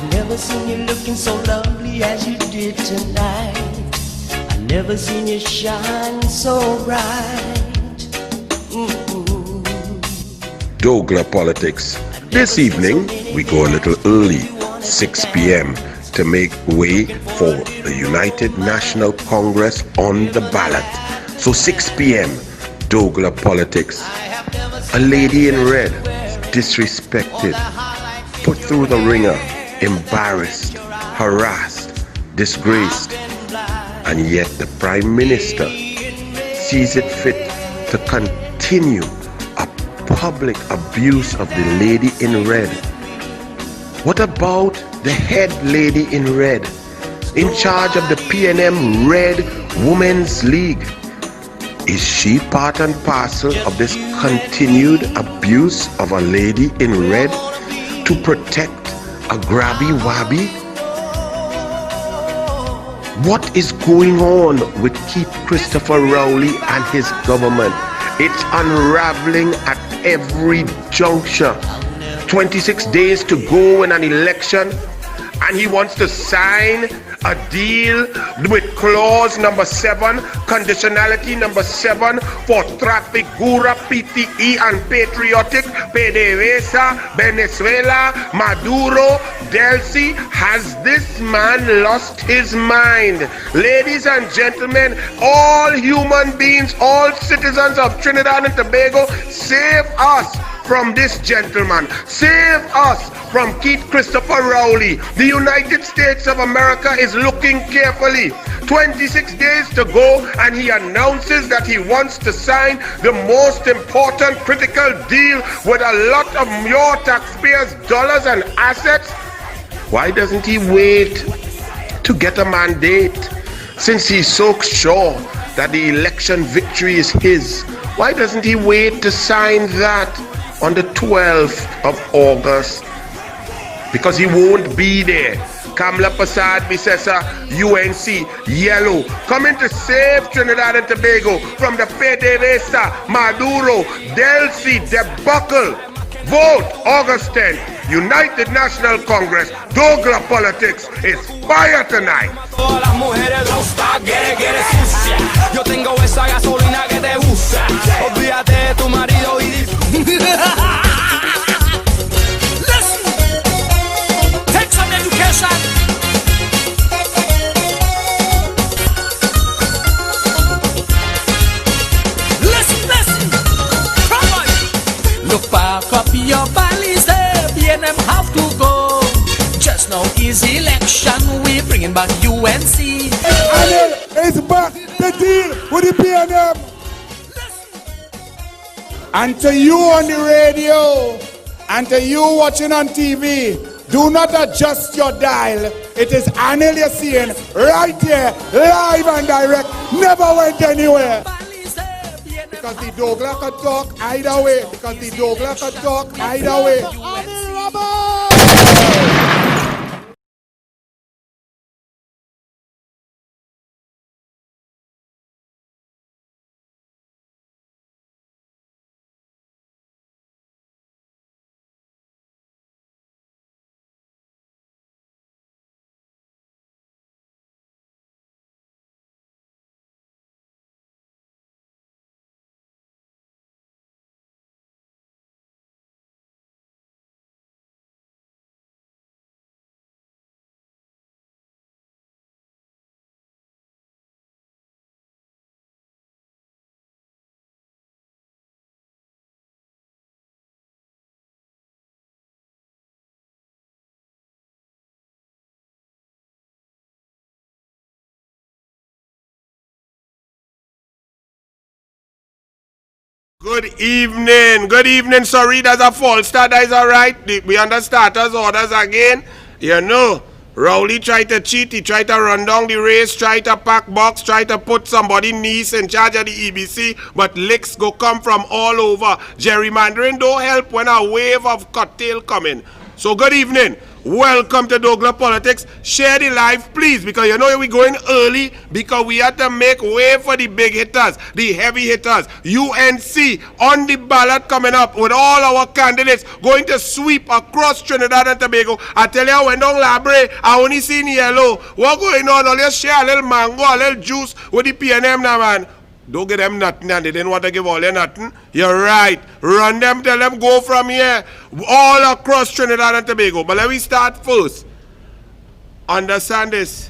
I've never seen you looking so lovely as you did tonight. I've never seen you shine so bright. Douglas Politics. This evening, we go a little early, 6 p.m., to make way for the United National Congress on the ballot. So 6 p.m., Douglas Politics. A lady in red, disrespected, put through the ringer, embarrassed, harassed, disgraced, and yet the Prime Minister sees it fit to continue a public abuse of the lady in red. What about the head lady in red, in charge of the PNM Red Women's League? Is she part and parcel of this continued abuse of a lady in red to protect a grabby-wabby? What is going on with Keith Christopher Rowley and his government? It's unraveling at every juncture. 26 days to go in an election, and he wants to sign a deal with clause number 7, conditionality number 7 for traffic gura, PTE and patriotic, PDVSA, Venezuela, Maduro, Delcy. Has this man lost his mind? Ladies and gentlemen, all human beings, all citizens of Trinidad and Tobago, save us from this gentleman. Save us from Keith Christopher Rowley. The United States of America is looking carefully. 26 days to go, and he announces that he wants to sign the most important critical deal with a lot of your taxpayers' dollars and assets. Why doesn't he wait to get a mandate? Since he's so sure that the election victory is his, why doesn't he wait to sign that on the 12th of August? Because he won't be there. Kamla Prasad Bisesa, UNC, Yellow, coming to save Trinidad and Tobago from the PDVSA, Maduro, Delcy debacle. Vote August 10th. United National Congress. Douglas Politics is fire tonight. Todas las mujeres gusta, quiere sucia. Yo tengo esa gasolina que te gusta. Olvídate de tu marido y listen, take some education. Listen, come on. Look back up your valleys there, B&M have to go. Just now is election, we bringing back UNC. And it's back the deal with the B&M. And to you on the radio, and to you watching on TV, do not adjust your dial. It is Anil you're seeing right here, live and direct, never went anywhere. Because the Douglas could talk either way. Because the Douglas could talk either way. Anil Rubber! Good evening, sorry, that's a false start, that is alright. We under starters orders again. You know, Rowley tried to cheat, he tried to run down the race, tried to pack box, tried to put somebody niece in charge of the EBC, but licks go come from all over. Gerrymandering don't help when a wave of cocktail coming. So good evening. Welcome to Douglas Politics. Share the live, please, because you know we're going early because we have to make way for the big hitters, the heavy hitters. UNC on the ballot coming up with all our candidates going to sweep across Trinidad and Tobago. I tell you, I went down Labre, I only seen yellow. What going on? Let's share a little mango, a little juice with the PNM now, man. Don't give them nothing and they didn't want to give all you nothing. You're right. Run them, tell them go from here all across Trinidad and Tobago. But let me start first. Understand this.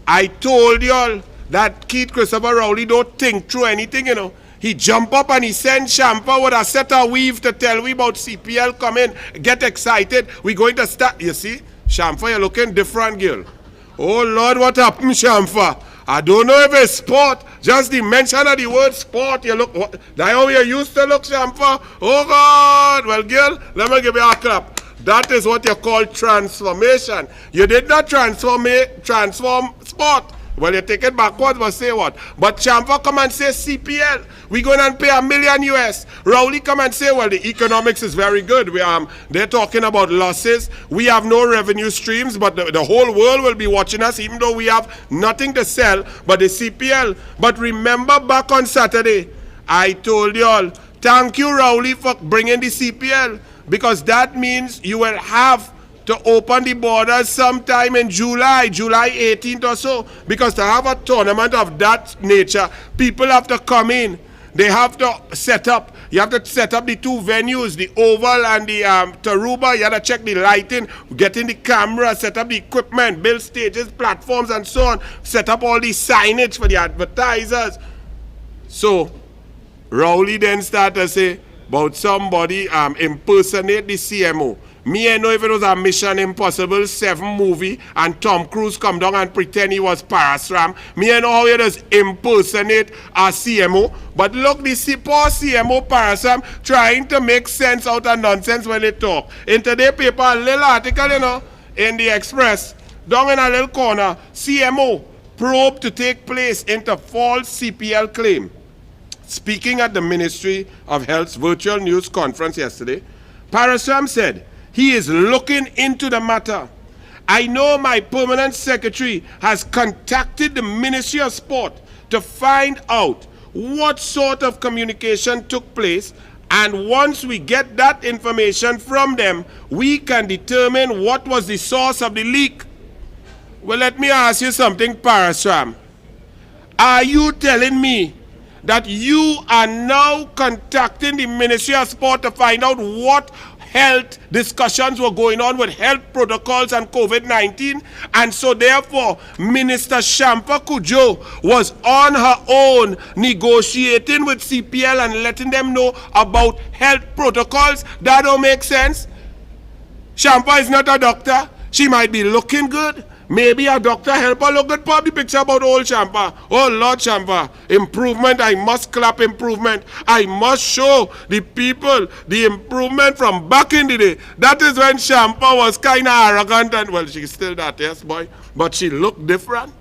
I told y'all that Keith Christopher Rowley don't think through anything, you know. He jump up and he send Shampa with a set of weave to tell we about CPL coming. Get excited. We're going to start. You see, Shampa, you're looking different, girl. Oh, Lord, what happened, Shampa? I don't know if it's sport. Just the mention of the word sport, you look. What, that how you used to look, Shampa? Oh, God. Well, girl, let me give you a clap. That is what you call transformation. You did not transform sport. Well, you take it backwards, but say what? But Champa come and say CPL. We're going to pay $1 million US. Rowley come and say, well, the economics is very good. They're talking about losses. We have no revenue streams, but the whole world will be watching us, even though we have nothing to sell but the CPL. But remember back on Saturday, I told you all, thank you, Rowley, for bringing the CPL, because that means you will have to open the borders sometime in July 18th or so, because to have a tournament of that nature, people have to come in. They have to set up. You have to set up the two venues, the Oval and the Taruba. You have to check the lighting, get in the camera, set up the equipment, build stages, platforms, and so on. Set up all the signage for the advertisers. So, Rowley then started to say about somebody impersonate the CMO. Me, I know if it was a Mission Impossible 7 movie and Tom Cruise come down and pretend he was Parasram, me, I know how he does impersonate a CMO. But look, the poor CMO Parasram trying to make sense out of nonsense when they talk. In today's paper, a little article, you know, in the Express, down in a little corner, CMO probe to take place into false CPL claim. Speaking at the Ministry of Health's virtual news conference yesterday, Parasram said, he is looking into the matter. I know my permanent secretary has contacted the Ministry of Sport to find out what sort of communication took place, and once we get that information from them, we can determine what was the source of the leak. Well, let me ask you something, Parasram. Are you telling me that you are now contacting the Ministry of Sport to find out what health discussions were going on with health protocols and COVID-19, and so therefore Minister Shampa Kujo was on her own negotiating with CPL and letting them know about health protocols? That don't make sense. Shampa is not a doctor. She might be looking good. Maybe a doctor help her look good. Pop the picture about old Shampa. Oh Lord Shampa, improvement. I must clap improvement. I must show the people the improvement from back in the day. That is when Shampa was kind of arrogant and, well, she's still that, yes boy, but she looked different.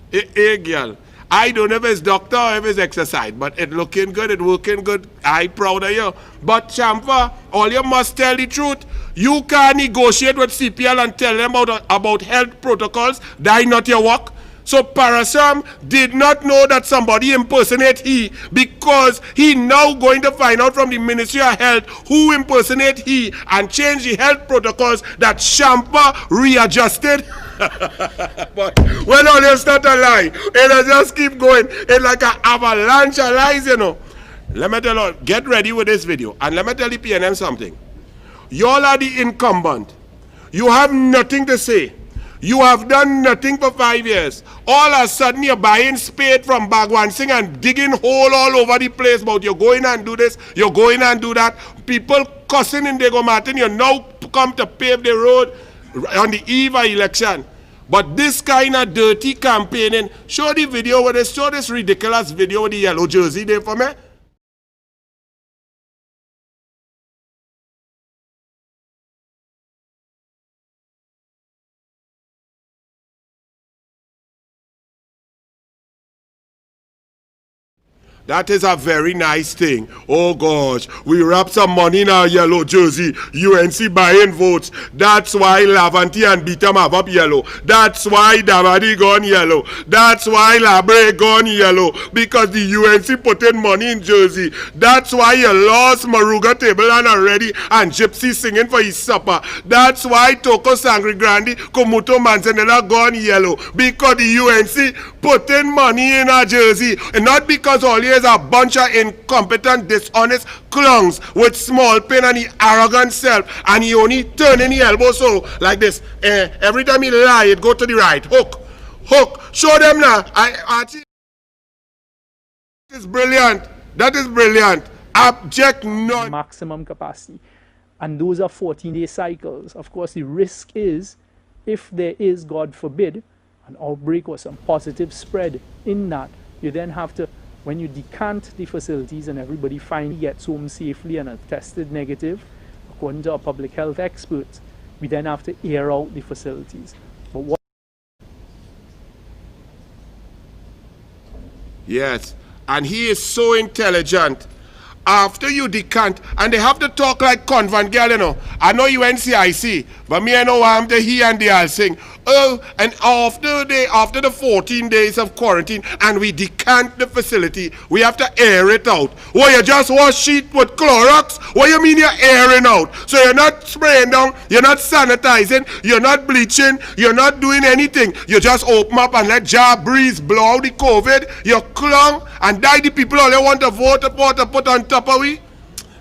Hey girl, I don't know if it's doctor or if it's exercise, but it looking good, it working good. I proud of you. But Shampa, all you must tell the truth. You can't negotiate with CPL and tell them about health protocols. That not your work. So Parasram did not know that somebody impersonate he, because he now going to find out from the Ministry of Health who impersonate he and change the health protocols that Shampa readjusted. But when all you start a lie, it'll just keep going. It's like an avalanche of lies, you know. Let me tell you, get ready with this video. And let me tell the PNM something. Y'all are the incumbent. You have nothing to say. You have done nothing for 5 years. All of a sudden you're buying spade from Bagwansing and digging hole all over the place about you're going and do this, you're going and do that. People cussing in Diego Martin, you now come to pave the road on the eve of election. But this kind of dirty campaigning, show the video with this, show this ridiculous video with the yellow jersey there for me. That is a very nice thing. Oh gosh, we wrap some money in our yellow jersey. UNC buying votes. That's why Lavanti and Beatam have up yellow. That's why Damadi gone yellow. That's why Labre gone yellow. Because the UNC put in money in jersey. That's why you lost Maruga table and already and Gypsy singing for his supper. That's why Toko Sangri Grandi, Komuto Manzanella gone yellow. Because the UNC put in money in our jersey. And not because all is a bunch of incompetent, dishonest clowns with small pin and he arrogant self, and he only turn in the elbow so like this. Every time he lie, it go to the right. Hook. Show them now. That is brilliant. That is brilliant. Abject none. Maximum capacity. And those are 14-day cycles. Of course, the risk is if there is, God forbid, an outbreak or some positive spread in that, you then have to, when you decant the facilities and everybody finally gets home safely and are tested negative, according to our public health experts, we then have to air out the facilities. But what? Yes, and he is so intelligent. After you decant, and they have to talk like convent girl, you know. I know you NCIC, but me I know I'm the he and they all sing. Oh, and after the 14 days of quarantine, and we decant the facility, we have to air it out. Well, you just wash sheet with Clorox? What you mean you're airing out? So you're not spraying down, you're not sanitizing, you're not bleaching, you're not doing anything. You just open up and let jar breeze blow out the COVID. You clung and die the people all you want to vote to put on top of we.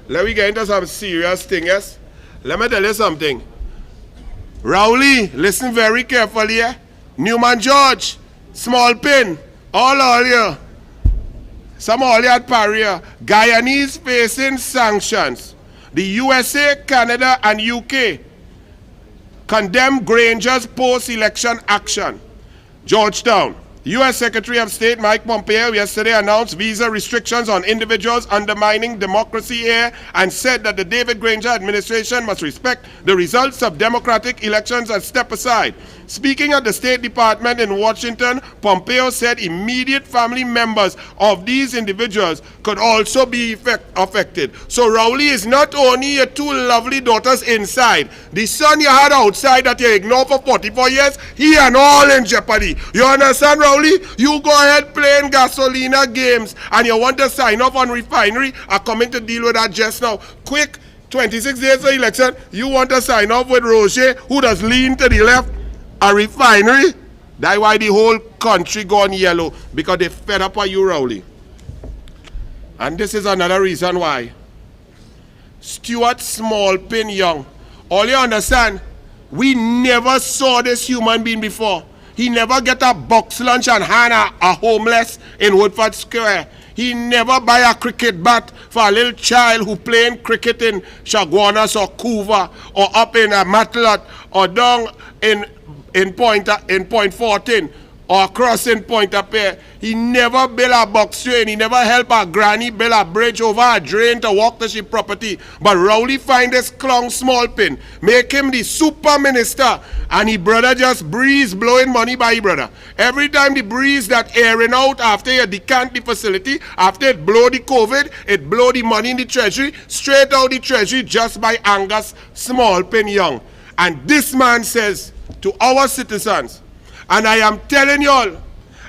Let me get into some serious thing, yes? Let me tell you something. Rowley, listen very carefully, eh? Newman George, Small Pin, all here. Some all here at Paria. Guyanese facing sanctions. The USA, Canada, and UK condemn Granger's post-election action. Georgetown. U.S. Secretary of State Mike Pompeo yesterday announced visa restrictions on individuals undermining democracy here and said that the David Granger administration must respect the results of democratic elections and step aside. Speaking at the State Department in Washington, Pompeo said immediate family members of these individuals could also be affected. So Rowley is not only your two lovely daughters inside, the son you had outside that you ignored for 44 years, he and all in jeopardy. You understand, Rowley? You go ahead playing gasolina games and you want to sign off on refinery. I'm coming to deal with that just now. Quick, 26 days of election, you want to sign off with Roger, who does lean to the left, a refinery? That's why the whole country gone yellow, because they fed up on you, Rowley. And this is another reason why. Stuart Smallpin Young. All you understand, we never saw this human being before. He never get a box lunch and hand a homeless in Woodford Square. He never buy a cricket bat for a little child who playing cricket in Chaguanas or Couva or up in a Matlot or down in Point 14 or crossing Point up here. He never build a box train. He never help a granny build a bridge over a drain to walk to she property. But Rowley find this clown Smallpin, make him the super minister, and he brother just breeze blowing money by brother. Every time the breeze that airing out after you decant the facility, after it blow the COVID, it blow the money in the treasury, straight out the treasury just by Angus Smallpin Young. And this man says to our citizens, and I am telling y'all,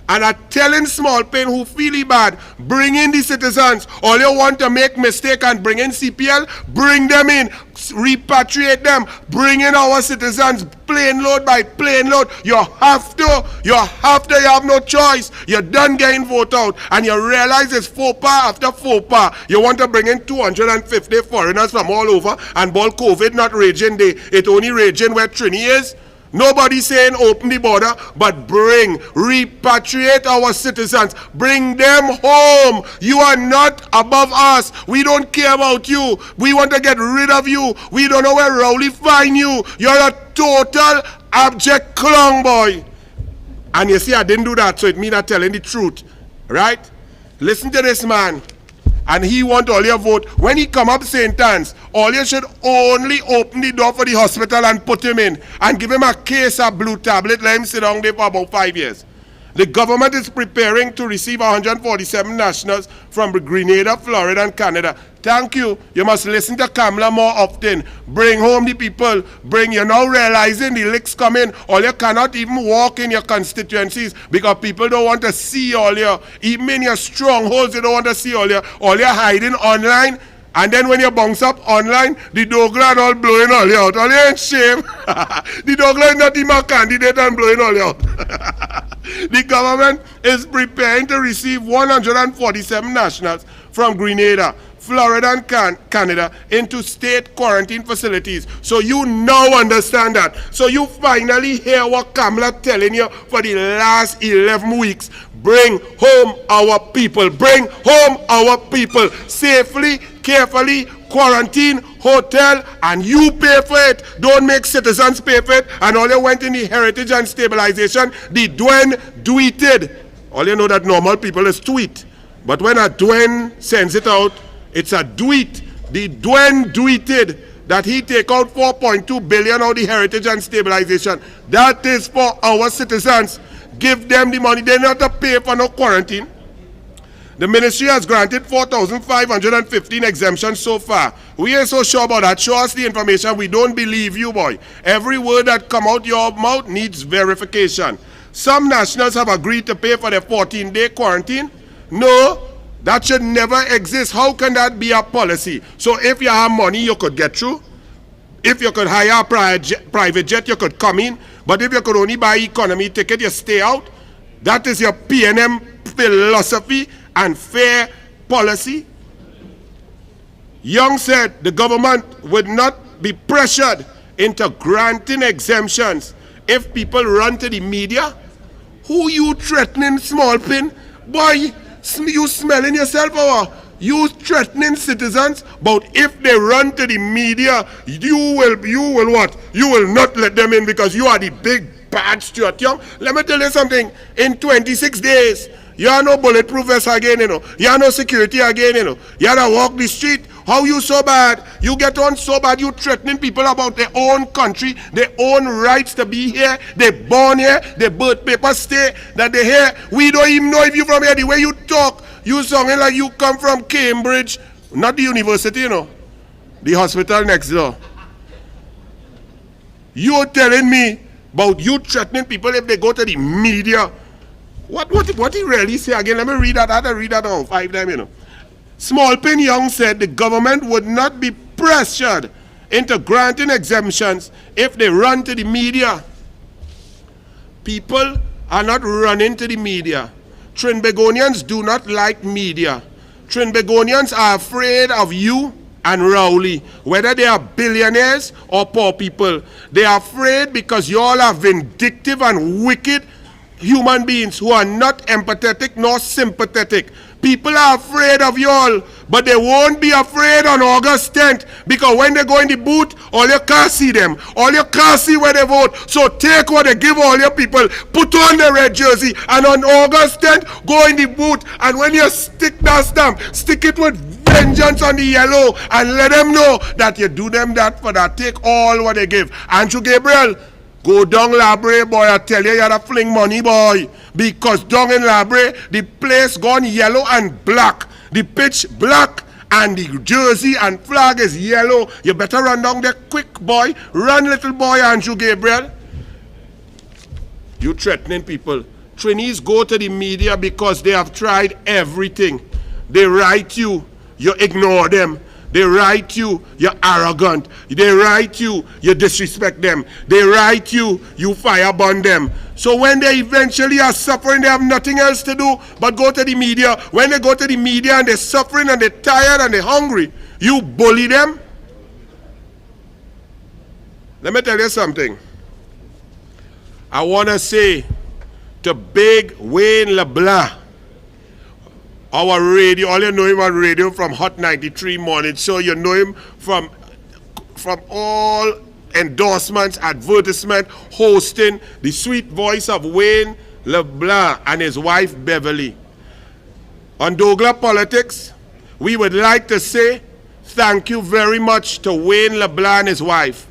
and I'm telling Smallpin who feel bad, bring in the citizens. All you want to make mistake and bring in CPL, bring them in, repatriate them, bring in our citizens, plane load by plane load. You have to, you have no choice. You're done getting vote out, and you realize it's faux pas after faux pas. You want to bring in 250 foreigners from all over, and ball COVID not raging day. It only raging where Trini is. Nobody saying open the border, but repatriate our citizens. Bring them home. You are not above us. We don't care about you. We want to get rid of you. We don't know where Rowley find you. You're a total abject clown boy. And you see, I didn't do that, so it means I'm telling the truth. Right? Listen to this man. And he want all your vote. When he come up St. Anne's, all you should only open the door for the hospital and put him in and give him a case of blue tablet, let him sit down there for about 5 years. The government is preparing to receive 147 nationals from Grenada, Florida, and Canada. Thank you. You must listen to Kamala more often. Bring home the people. You're now realizing the licks coming, or you cannot even walk in your constituencies because people don't want to see all your, even in your strongholds, they don't want to see all your hiding online. And then when you bounce up online, the Douglas all blowing all you out. All you ain't shame. The Douglas is not even a candidate and blowing all you out. The government is preparing to receive 147 nationals from Grenada, Florida, and Canada into state quarantine facilities. So you now understand that. So you finally hear what Kamala telling you for the last 11 weeks. Bring home our people. Bring home our people safely, carefully, quarantine, hotel, and you pay for it. Don't make citizens pay for it. And all you went in the heritage and stabilization, the Dwayne tweeted. All you know that normal people is tweet. But when a Dwayne sends it out, it's a tweet. The Dwayne tweeted that he take out 4.2 billion out of the heritage and stabilization. That is for our citizens. Give them the money. They don't have to pay for no quarantine. The ministry has granted 4,515 exemptions so far. We ain't so sure about that. Show us the information. We don't believe you, boy. Every word that come out your mouth needs verification. Some nationals have agreed to pay for their 14-day quarantine. No, that should never exist. How can that be a policy? So if you have money, you could get through. If you could hire a private jet, you could come in. But if you could only buy economy ticket, you stay out. That is your PNM philosophy and fair policy. Young said the government would not be pressured into granting exemptions if people run to the media. Who you threatening, small pin? Boy, you smelling yourself or you threatening citizens? But if they run to the media, you will what? You will not let them in because you are the big bad Stuart Young. Let me tell you something. In 26 days, you are no bulletproof vest again, you know. You are no security again, you know. You are to walk the street. How you so bad? You get on so bad, you threatening people about their own country, their own rights to be here. They born here, their birth papers stay, that they here. We don't even know if you from here. The way you talk, you sounding like you come from Cambridge. Not the university, you know. The hospital next door. You're telling me about you threatening people if they go to the media. What he really say again? Let me read that. I had to read that on 5 times, you know. Small Pin Young said the government would not be pressured into granting exemptions if they run to the media. People are not running to the media. Trinbagonians do not like media. Trinbagonians are afraid of you and Rowley, whether they are billionaires or poor people. They are afraid because you all are vindictive and wicked human beings who are not empathetic nor sympathetic. People are afraid of you all, but they won't be afraid on August 10th because when they go in the booth, all you can't see them. All you can't see where they vote. So take what they give all your people, put on the red jersey, and on August 10th, go in the booth, and when you stick that stamp, stick it with vengeance on the yellow and let them know that you do them that for that. Take all what they give. Andrew Gabriel, go down Labre, boy. I tell you, you gotta fling money, boy. Because down in Labre, the place gone yellow and black. The pitch black and the jersey and flag is yellow. You better run down there quick, boy. Run, little boy, Andrew Gabriel. You threatening people. Trainees go to the media because they have tried everything. They write you. You ignore them. They write you, you're arrogant. They write you, you disrespect them. They write you, you firebomb them. So when they eventually are suffering, they have nothing else to do but go to the media. When they go to the media and they're suffering and they're tired and they're hungry, you bully them. Let me tell you something. I want to say to big Wayne LeBlanc, our radio, all you know him on radio from Hot 93 Morning Show. You know him from all endorsements, advertisement, hosting, the sweet voice of Wayne LeBlanc and his wife Beverly. On Douglas Politics, we would like to say thank you very much to Wayne LeBlanc and his wife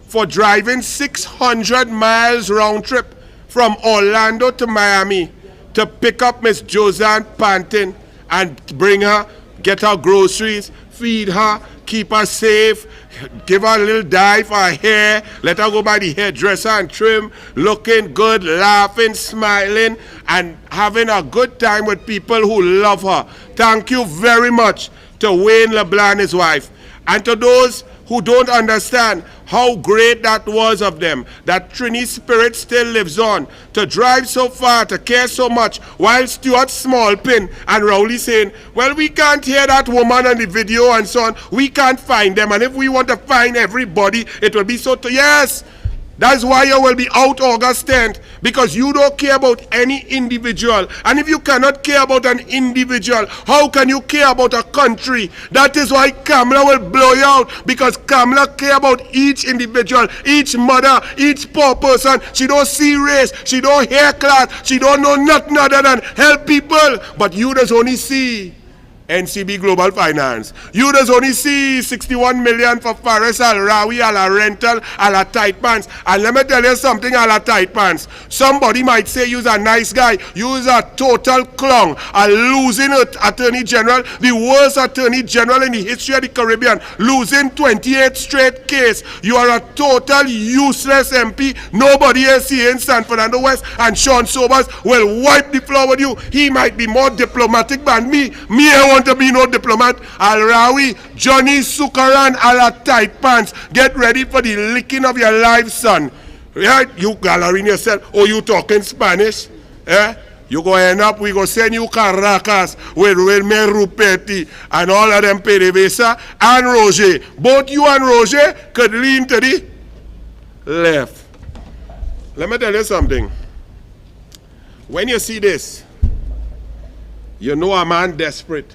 for driving 600 miles round trip from Orlando to Miami to pick up Miss Joseanne panting and bring her, get her groceries, feed her, keep her safe, give her a little dye for her hair, let her go by the hairdresser and trim, looking good, laughing, smiling, and having a good time with people who love her. Thank you very much to Wayne LeBlanc and his wife. And to those who don't understand how great that was of them, that Trini spirit still lives on, to drive so far, to care so much, while Stuart Smallpin and Rowley saying, well, we can't hear that woman on the video and so on, we can't find them, and if we want to find everybody, it will be so, yes, that's why you will be out August 10th, because you don't care about any individual. And if you cannot care about an individual, how can you care about a country? That is why Kamala will blow you out, because Kamala care about each individual, each mother, each poor person. She don't see race, she don't hear class, she don't know nothing other than help people. But you just only see NCB Global Finance. You just only see 61 million for Faris Al-Rawi, a la rental, a la tight pants. And let me tell you something, a la tight pants. Somebody might say you're a nice guy. You're a total clown, a losing attorney general, the worst attorney general in the history of the Caribbean, losing 28 straight case. You are a total useless MP. Nobody else here in San Fernando West, and Sean Sobers will wipe the floor with you. He might be more diplomatic than me. I want to be no diplomat. Al-Rawi, Johnny Sukaran, a la tight pants. Get ready for the licking of your life, son. Right? You gathering yourself. Oh, you talking Spanish? Eh? You go end up, we go send you Caracas with me Rupetti and all of them PDVSA and Roger. Both you and Roger could lean to the left. Let me tell you something. When you see this, you know a man desperate.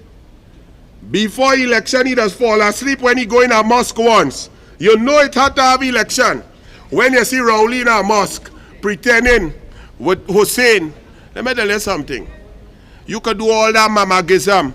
Before election, he does fall asleep when he go in a mosque once. You know it had to have election. When you see Rowley in a mosque pretending with Hussein, let me tell you something. You could do all that mamagism,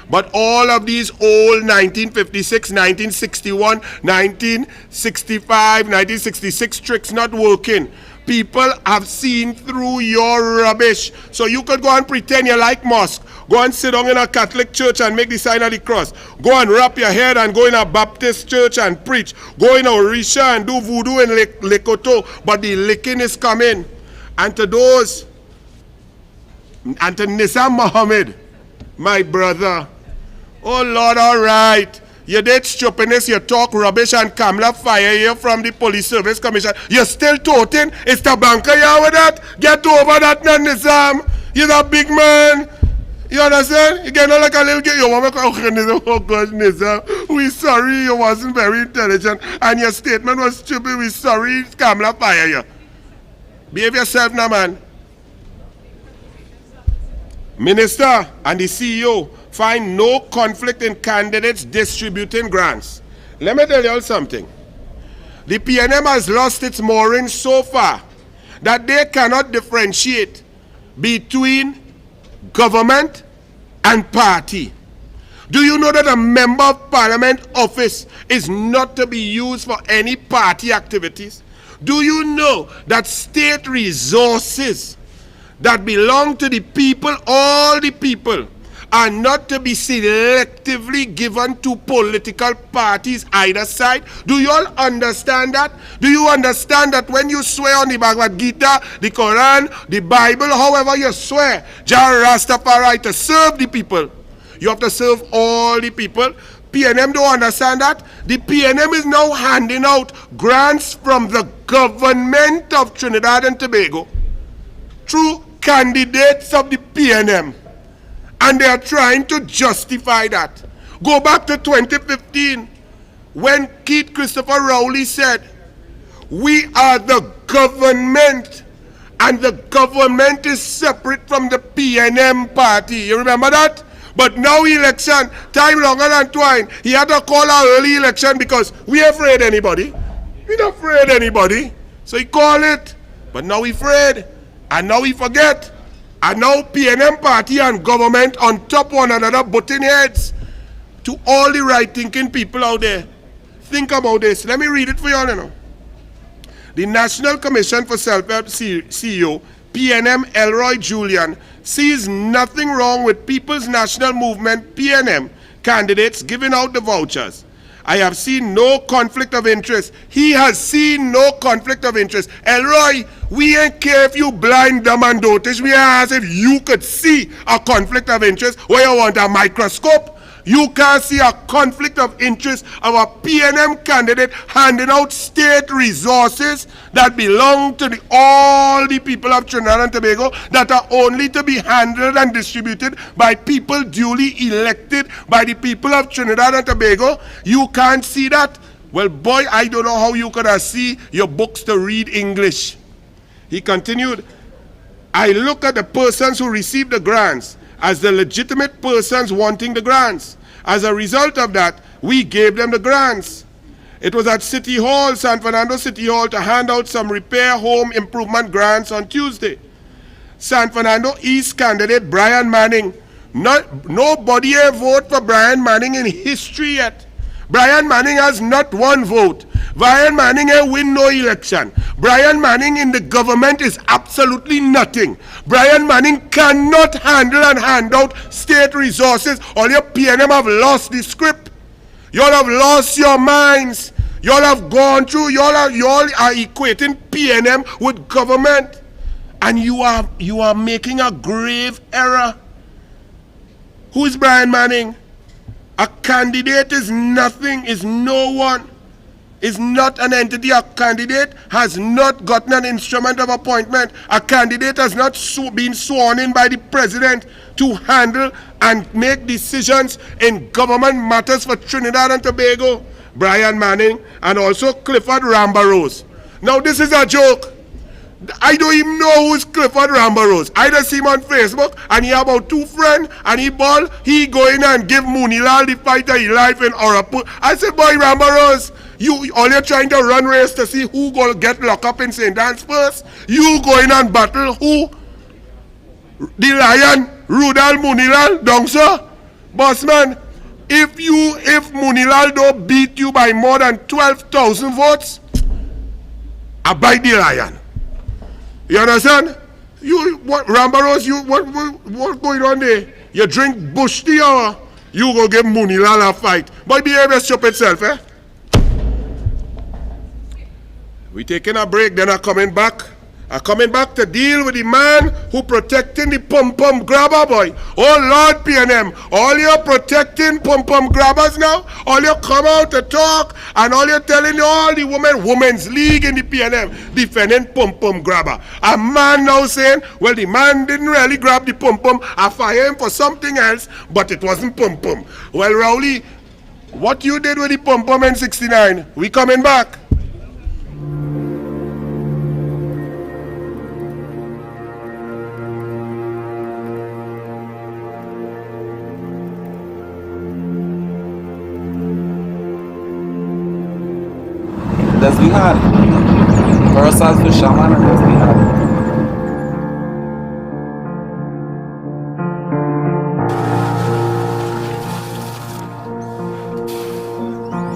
but all of these old 1956, 1961, 1965, 1966 tricks not working. People have seen through your rubbish. So you could go and pretend you like mosque. Go and sit down in a Catholic church and make the sign of the cross. Go and wrap your head and go in a Baptist church and preach. Go in a Orisha and do voodoo in Lekoto. But the licking is coming. And to those, and to Nizam Mohammed, my brother, oh Lord, all right. You did stupidness, you talk rubbish, and Kamala fire you from the police service commission. You're still toting? It's the banker you with that? Get over that, Nizam. You're a big man. You understand? You get like a little girl. You want to go, oh gosh, Nizam, we sorry you wasn't very intelligent and your statement was stupid. We sorry Kamala fire you. Behave yourself now, man. Minister and the CEO find no conflict in candidates distributing grants. Let me tell you all something. The PNM has lost its moorings so far that they cannot differentiate between government and party. Do you know that a member of parliament office is not to be used for any party activities? Do you know that state resources that belong to the people, all the people, are not to be selectively given to political parties either side? Do you all understand that? Do you understand that when you swear on the Bhagavad Gita, the Quran, the Bible, however you swear, Jah Rastafari, to serve the people, you have to serve all the people? PNM don't understand that. The PNM is now handing out grants from the government of Trinidad and Tobago through candidates of the PNM. And they are trying to justify that. Go back to 2015 when Keith Christopher Rowley said, we are the government and the government is separate from the PNM party. You remember that? But now election, time longer than twine. He had to call our early election because we afraid anybody. We not afraid anybody. So he called it. But now we afraid. And now we forget. And now PNM party and government on top one another butting heads. To all the right-thinking people out there, think about this. Let me read it for you all now. The National Commission for Self-Help CEO PNM Elroy Julian sees nothing wrong with People's National Movement PNM candidates giving out the vouchers. I have seen no conflict of interest. He has seen no conflict of interest. Elroy, we ain't care if you blind, dumb, and dotish. We ask if you could see a conflict of interest where you want a microscope. You can't see a conflict of interest of a PNM candidate handing out state resources that belong to all the people of Trinidad and Tobago, that are only to be handled and distributed by people duly elected by the people of Trinidad and Tobago. You can't see that? Well, boy, I don't know how you could have seen your books to read English. He continued, I look at the persons who received the grants as the legitimate persons wanting the grants. As a result of that, we gave them the grants. It was at City Hall, San Fernando City Hall, to hand out some repair home improvement grants on Tuesday. San Fernando East candidate Brian Manning. Nobody ever voted for Brian Manning in history yet. Brian Manning has not one vote. Brian Manning ain't win no election. Brian Manning in the government is absolutely nothing. Brian Manning cannot handle and hand out state resources. All your PNM have lost the script. Y'all have lost your minds. Y'all have gone through, y'all are equating PNM with government. And you are making a grave error. Who is Brian Manning? A candidate is nothing, is no one. Is not an entity. A candidate has not gotten an instrument of appointment. A candidate has not been sworn in by the president to handle and make decisions in government matters for Trinidad and Tobago. Brian Manning and also Clifford Rambarose. Now this is a joke. I don't even know who's Clifford Rambarose. I just see him on Facebook and he have about 2 friends and he go in and give Munilal the fight of his life in Orapu. I said, boy, Rambarose, you're trying to run race to see who gonna get locked up in St. Anne's first. You go in and battle who? The lion, Rudal Munilal, don't so? Bossman, if Munilal don't beat you by more than 12,000 votes, I bite the lion. You understand? Rambarose, what going on there? You drink bush tea or you go give Munilal a fight. Boy, behave your stupid self, eh? We taking a break, then I'm coming back. I'm coming back to deal with the man who protecting the pom-pom grabber, boy. Oh, Lord PNM, all you're protecting pom-pom grabbers now, all you come out to talk, and all you're telling all the women's league in the PNM, defending pom-pom grabber. A man now saying, well, the man didn't really grab the pom-pom, I fire him for something else, but it wasn't pom-pom. Well, Rowley, what you did with the pom-pom in 69, we coming back. Let's be hard. For us as fishermen, let's be hard.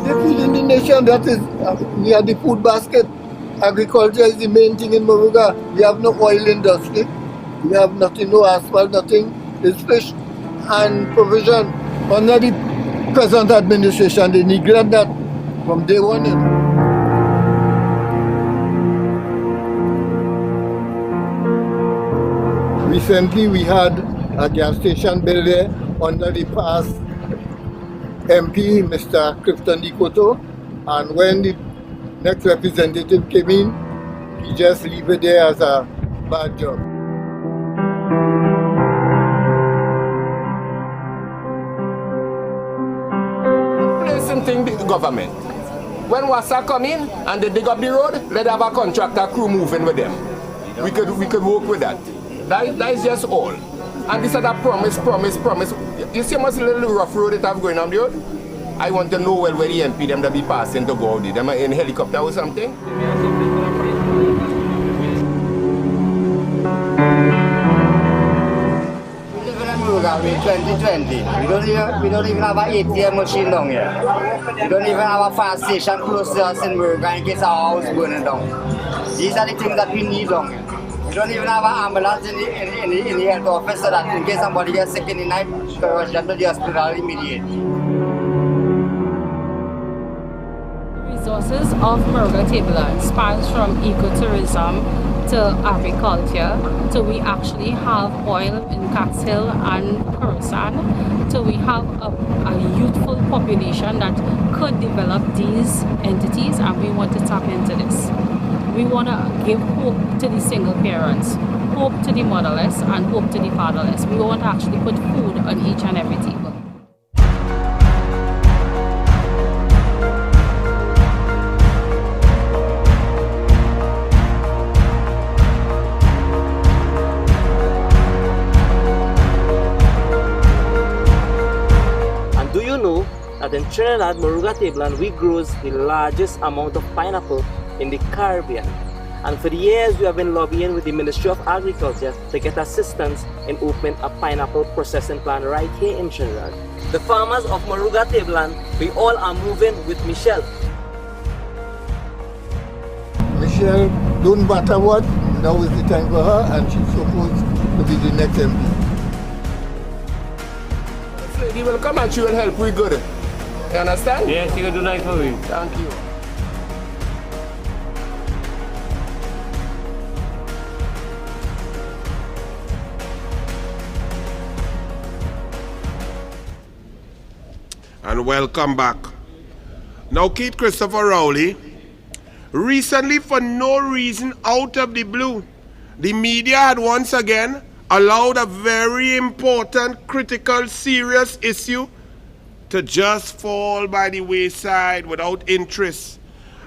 They're feeding the nation, that is, we are the food basket. Agriculture is the main thing in Moruga. We have no oil industry. We have nothing, no asphalt, nothing. It's fish and provision. Under the present administration, they neglect that from day one. You know. Recently, we had a gas station built there under the past MP, Mr. Clifton Dikoto, and when the next representative came in, he just leave it there as a bad job. Placing thing the government. When Wassa come in and they dig up the road, let have a contractor crew moving with them. We could work with that. That is just all. And this is a promise. You see how much little rough road it have going on the road? I want to know well where the MP them that be passing to go out there. Them in helicopter or something? We live in Muruga in 2020. We don't even have an ATM machine down here. We don't even have a fast station close to us in Muruga in case our house burning down. These are the things that we need down here. We don't even have an ambulance in the health office so that in case somebody gets sick in the night, we can rush them to the hospital immediately. Resources of Moruga Tableland spans from ecotourism to agriculture, to we actually have oil in Cax Hill and Khorasan, to we have a youthful population that could develop these entities, and we want to tap into this. We want to give hope to the single parents, hope to the motherless, and hope to the fatherless. We want to actually put food on each and every table. Do you know that in Trinidad, Moruga Tableland, we grows the largest amount of pineapple in the Caribbean? And for the years, we have been lobbying with the Ministry of Agriculture to get assistance in opening a pineapple processing plant right here in Trinidad. The farmers of Moruga Tableland, we all are moving with Michelle. Michelle, don't matter what, now is the time for her, and she's supposed to be the next MP. Lady will come and she will help we good. You understand? Yes, she will do nice for me. Thank you. And welcome back. Now, Keith Christopher Rowley, recently, for no reason out of the blue, the media had once again allowed a very important, critical, serious issue to just fall by the wayside without interest.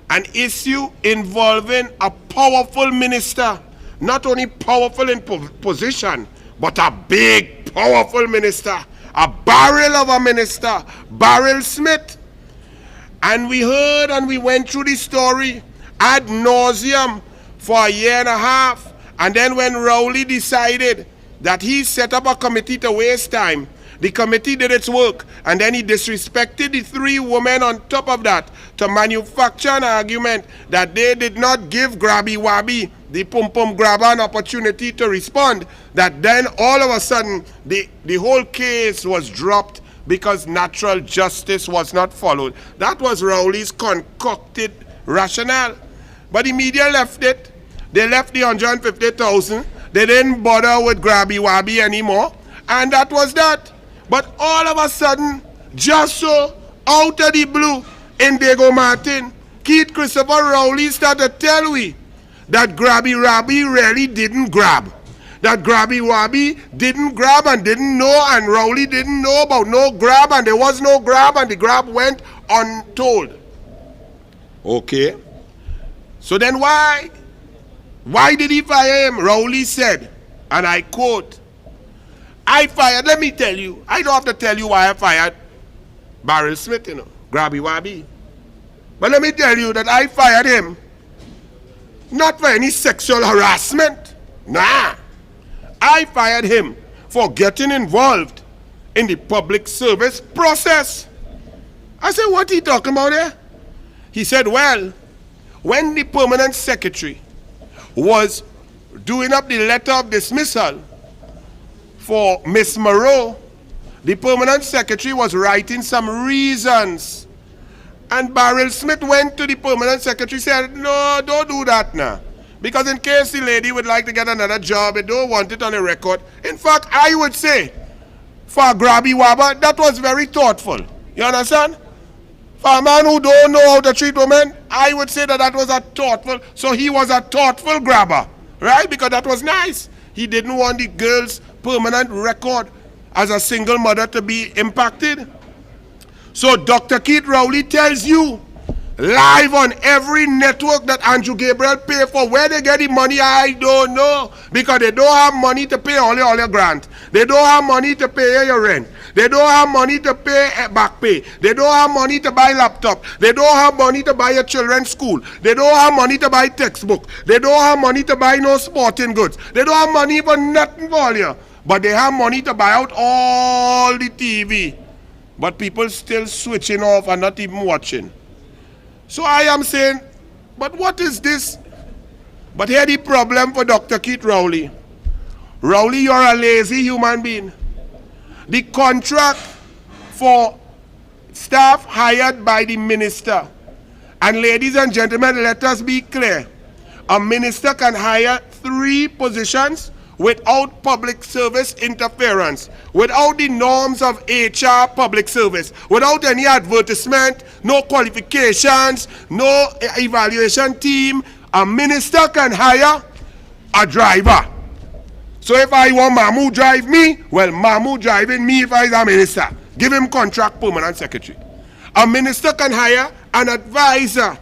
An issue involving a powerful minister, not only powerful in position, but a big, powerful minister, a barrel of a minister, Barrel Smith. And we heard and we went through the story ad nauseum for a year and a half. And then when Rowley decided that he set up a committee to waste time, the committee did its work, and then he disrespected the three women on top of that to manufacture an argument that they did not give Grabby Wabby, the Pum Pum Grabber, an opportunity to respond, that then all of a sudden the whole case was dropped because natural justice was not followed. That was Rowley's concocted rationale. But the media left it. They left the 150,000. They didn't bother with Grabby Wabby anymore. And that was that. But all of a sudden, just so, out of the blue, in Diego Martin, Keith Christopher Rowley started to tell we that Grabby Wabby really didn't grab. That Grabby Wabby didn't grab and didn't know, and Rowley didn't know about no grab, and there was no grab, and the grab went untold. Okay. So then why did he fire him? Rowley said, and I quote, I fired, let me tell you, I don't have to tell you why I fired Barrel Smith, Grabby Wabby. But let me tell you that I fired him not for any sexual harassment. Nah. I fired him for getting involved in the public service process. I said, what are you talking about there? He said, well, when the permanent secretary was doing up the letter of dismissal for Miss Moreau, the permanent secretary was writing some reasons. And Barrel Smith went to the permanent secretary and said, no, don't do that now. Because in case the lady would like to get another job, they don't want it on the record. In fact, I would say, for Grabby Wabba, that was very thoughtful. You understand? For a man who don't know how to treat women, I would say that that was a thoughtful, so he was a thoughtful grabber, right? Because that was nice. He didn't want the girl's permanent record as a single mother to be impacted. So Dr. Keith Rowley tells you, live on every network that Andrew Gabriel pay for. Where they get the money, I don't know. Because they don't have money to pay all your grant. They don't have money to pay your rent. They don't have money to pay back pay. They don't have money to buy laptop. They don't have money to buy your children's school. They don't have money to buy textbook. They don't have money to buy no sporting goods. They don't have money for nothing for you. But they have money to buy out all the TV. But people still switching off and not even watching. So I am saying, but what is this But here the problem for Dr. Keith Rowley. Rowley, you're a lazy human being. The contract for staff hired by the minister. And ladies and gentlemen, let us be clear. A minister can hire 3 positions without public service interference, without the norms of HR public service, without any advertisement, no qualifications, no evaluation team. A minister can hire a driver. So if I want Mamu drive me, well, Mamu driving me if I is a minister. Give him contract permanent secretary. A minister can hire an advisor.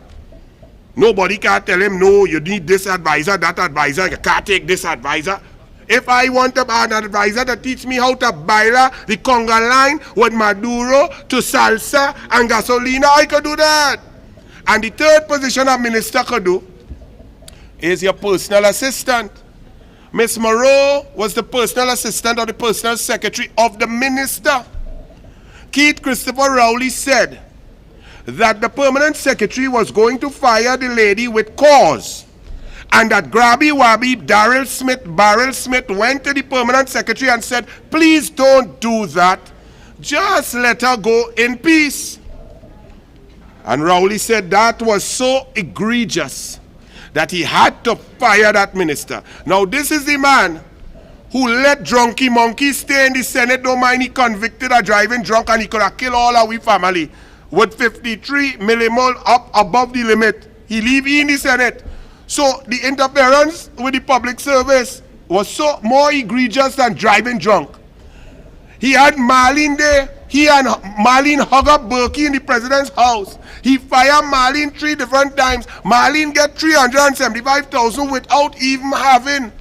Nobody can tell him, no, you need this advisor, that advisor, you can't take this advisor. If I want an advisor to teach me how to baila the conga line with Maduro to salsa and gasolina, I could do that. And the third position a minister could do is your personal assistant. Miss Moreau was the personal assistant or the personal secretary of the minister. Keith Christopher Rowley said that the permanent secretary was going to fire the lady with cause, and that Grabby Wabby Barrel Smith went to the permanent secretary and said, please don't do that, just let her go in peace. And Rowley said that was so egregious that he had to fire that minister. Now this is the man who let Drunky Monkey stay in the Senate. Don't mind he convicted of driving drunk, and he could have killed all our family with 53 millimole up above the limit. He leave in the Senate. So the interference with the public service was so more egregious than driving drunk. He had Marlene there. He and Marlene hug up Berkey in the president's house. He fired Marlene 3 different times. Marlene get $375,000 without even having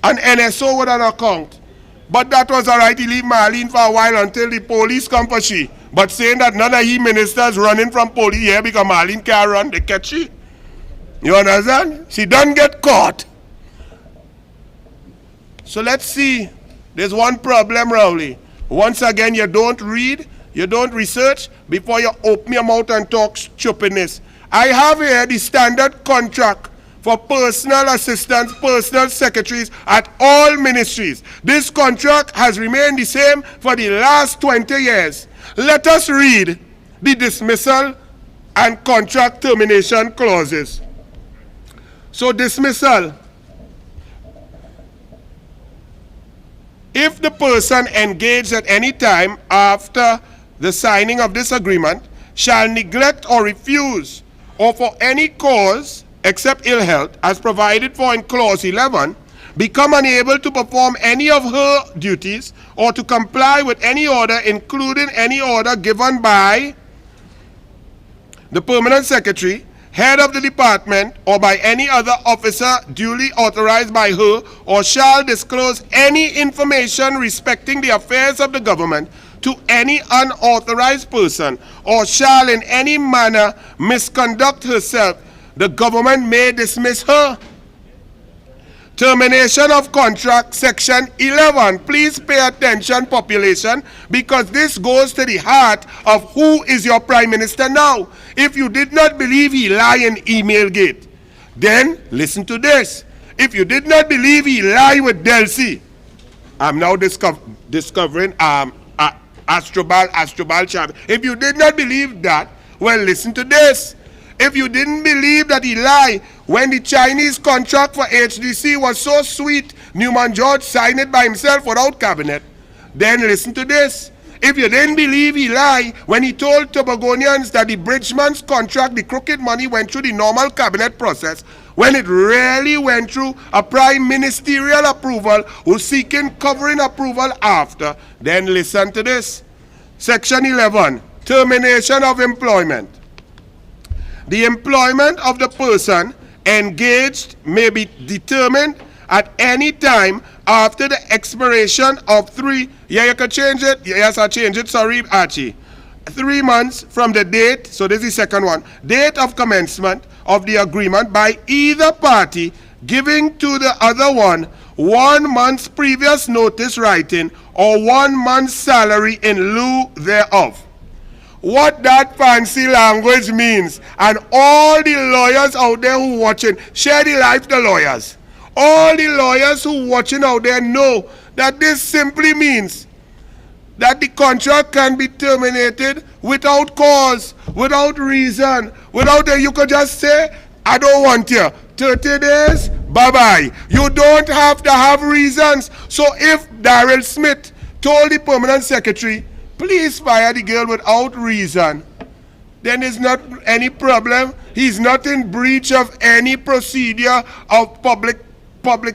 an NSO with an account. But that was all right. He leave Marlene for a while until the police come for she. But saying that none of he ministers running from police here because Marlene can't run, they catch she. You understand? She doesn't get caught. So let's see. There's one problem, Rowley. Once again, you don't read, you don't research before you open your mouth and talk stupidness. I have here the standard contract for personal assistants, personal secretaries at all ministries. This contract has remained the same for the last 20 years. Let us read the dismissal and contract termination clauses. So dismissal. If the person engaged at any time after the signing of this agreement shall neglect or refuse, or for any cause except ill health, as provided for in clause 11, become unable to perform any of her duties or to comply with any order, including any order given by the permanent secretary, head of the department, or by any other officer duly authorized by her, or shall disclose any information respecting the affairs of the government to any unauthorized person, or shall in any manner misconduct herself, the government may dismiss her. Termination of contract, section 11. Please pay attention, population, because this goes to the heart of who is your prime minister now. If you did not believe he lied in Emailgate, then listen to this. If you did not believe he lied with Delcy, I'm now discovering Astrobal Champ. If you did not believe that, well, listen to this. If you didn't believe that he lied when the Chinese contract for HDC was so sweet, Newman George signed it by himself without cabinet, then listen to this. If you didn't believe he lied when he told Tobagonians that the Bridgman's contract, the crooked money, went through the normal cabinet process, when it really went through a prime ministerial approval who's seeking covering approval after, then listen to this. Section 11, termination of employment. The employment of the person engaged may be determined at any time after the expiration of 3, yeah, you can change it, yes, I change it, sorry, Archie. 3 months from the date, so this is the second one, date of commencement of the agreement by either party giving to the other one 1 month's previous notice writing or 1 month's salary in lieu thereof. what that fancy language means. And all the lawyers out there who watching, share the life the lawyers. All the lawyers who watching out there know that this simply means that the contract can be terminated without cause, without reason, without you could just say, I don't want you. 30 days, bye-bye. You don't have to have reasons. So if Daryl Smith told the permanent secretary, please fire the girl without reason, then there's not any problem. He's not in breach of any procedure of public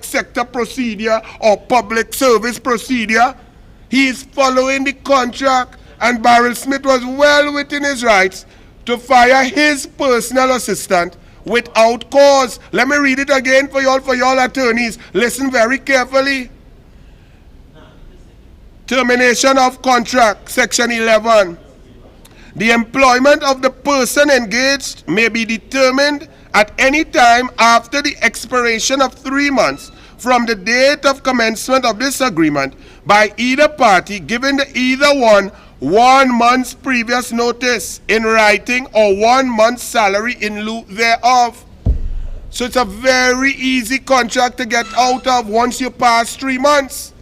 sector procedure or public service procedure. He is following the contract, and Daryl Smith was well within his rights to fire his personal assistant without cause. Let me read it again for y'all attorneys. Listen very carefully. Termination of contract, section 11. The employment of the person engaged may be determined at any time after the expiration of 3 months from the date of commencement of this agreement by either party, giving the either one 1 month's previous notice in writing or 1 month's salary in lieu thereof. So it's a very easy contract to get out of once you pass 3 months.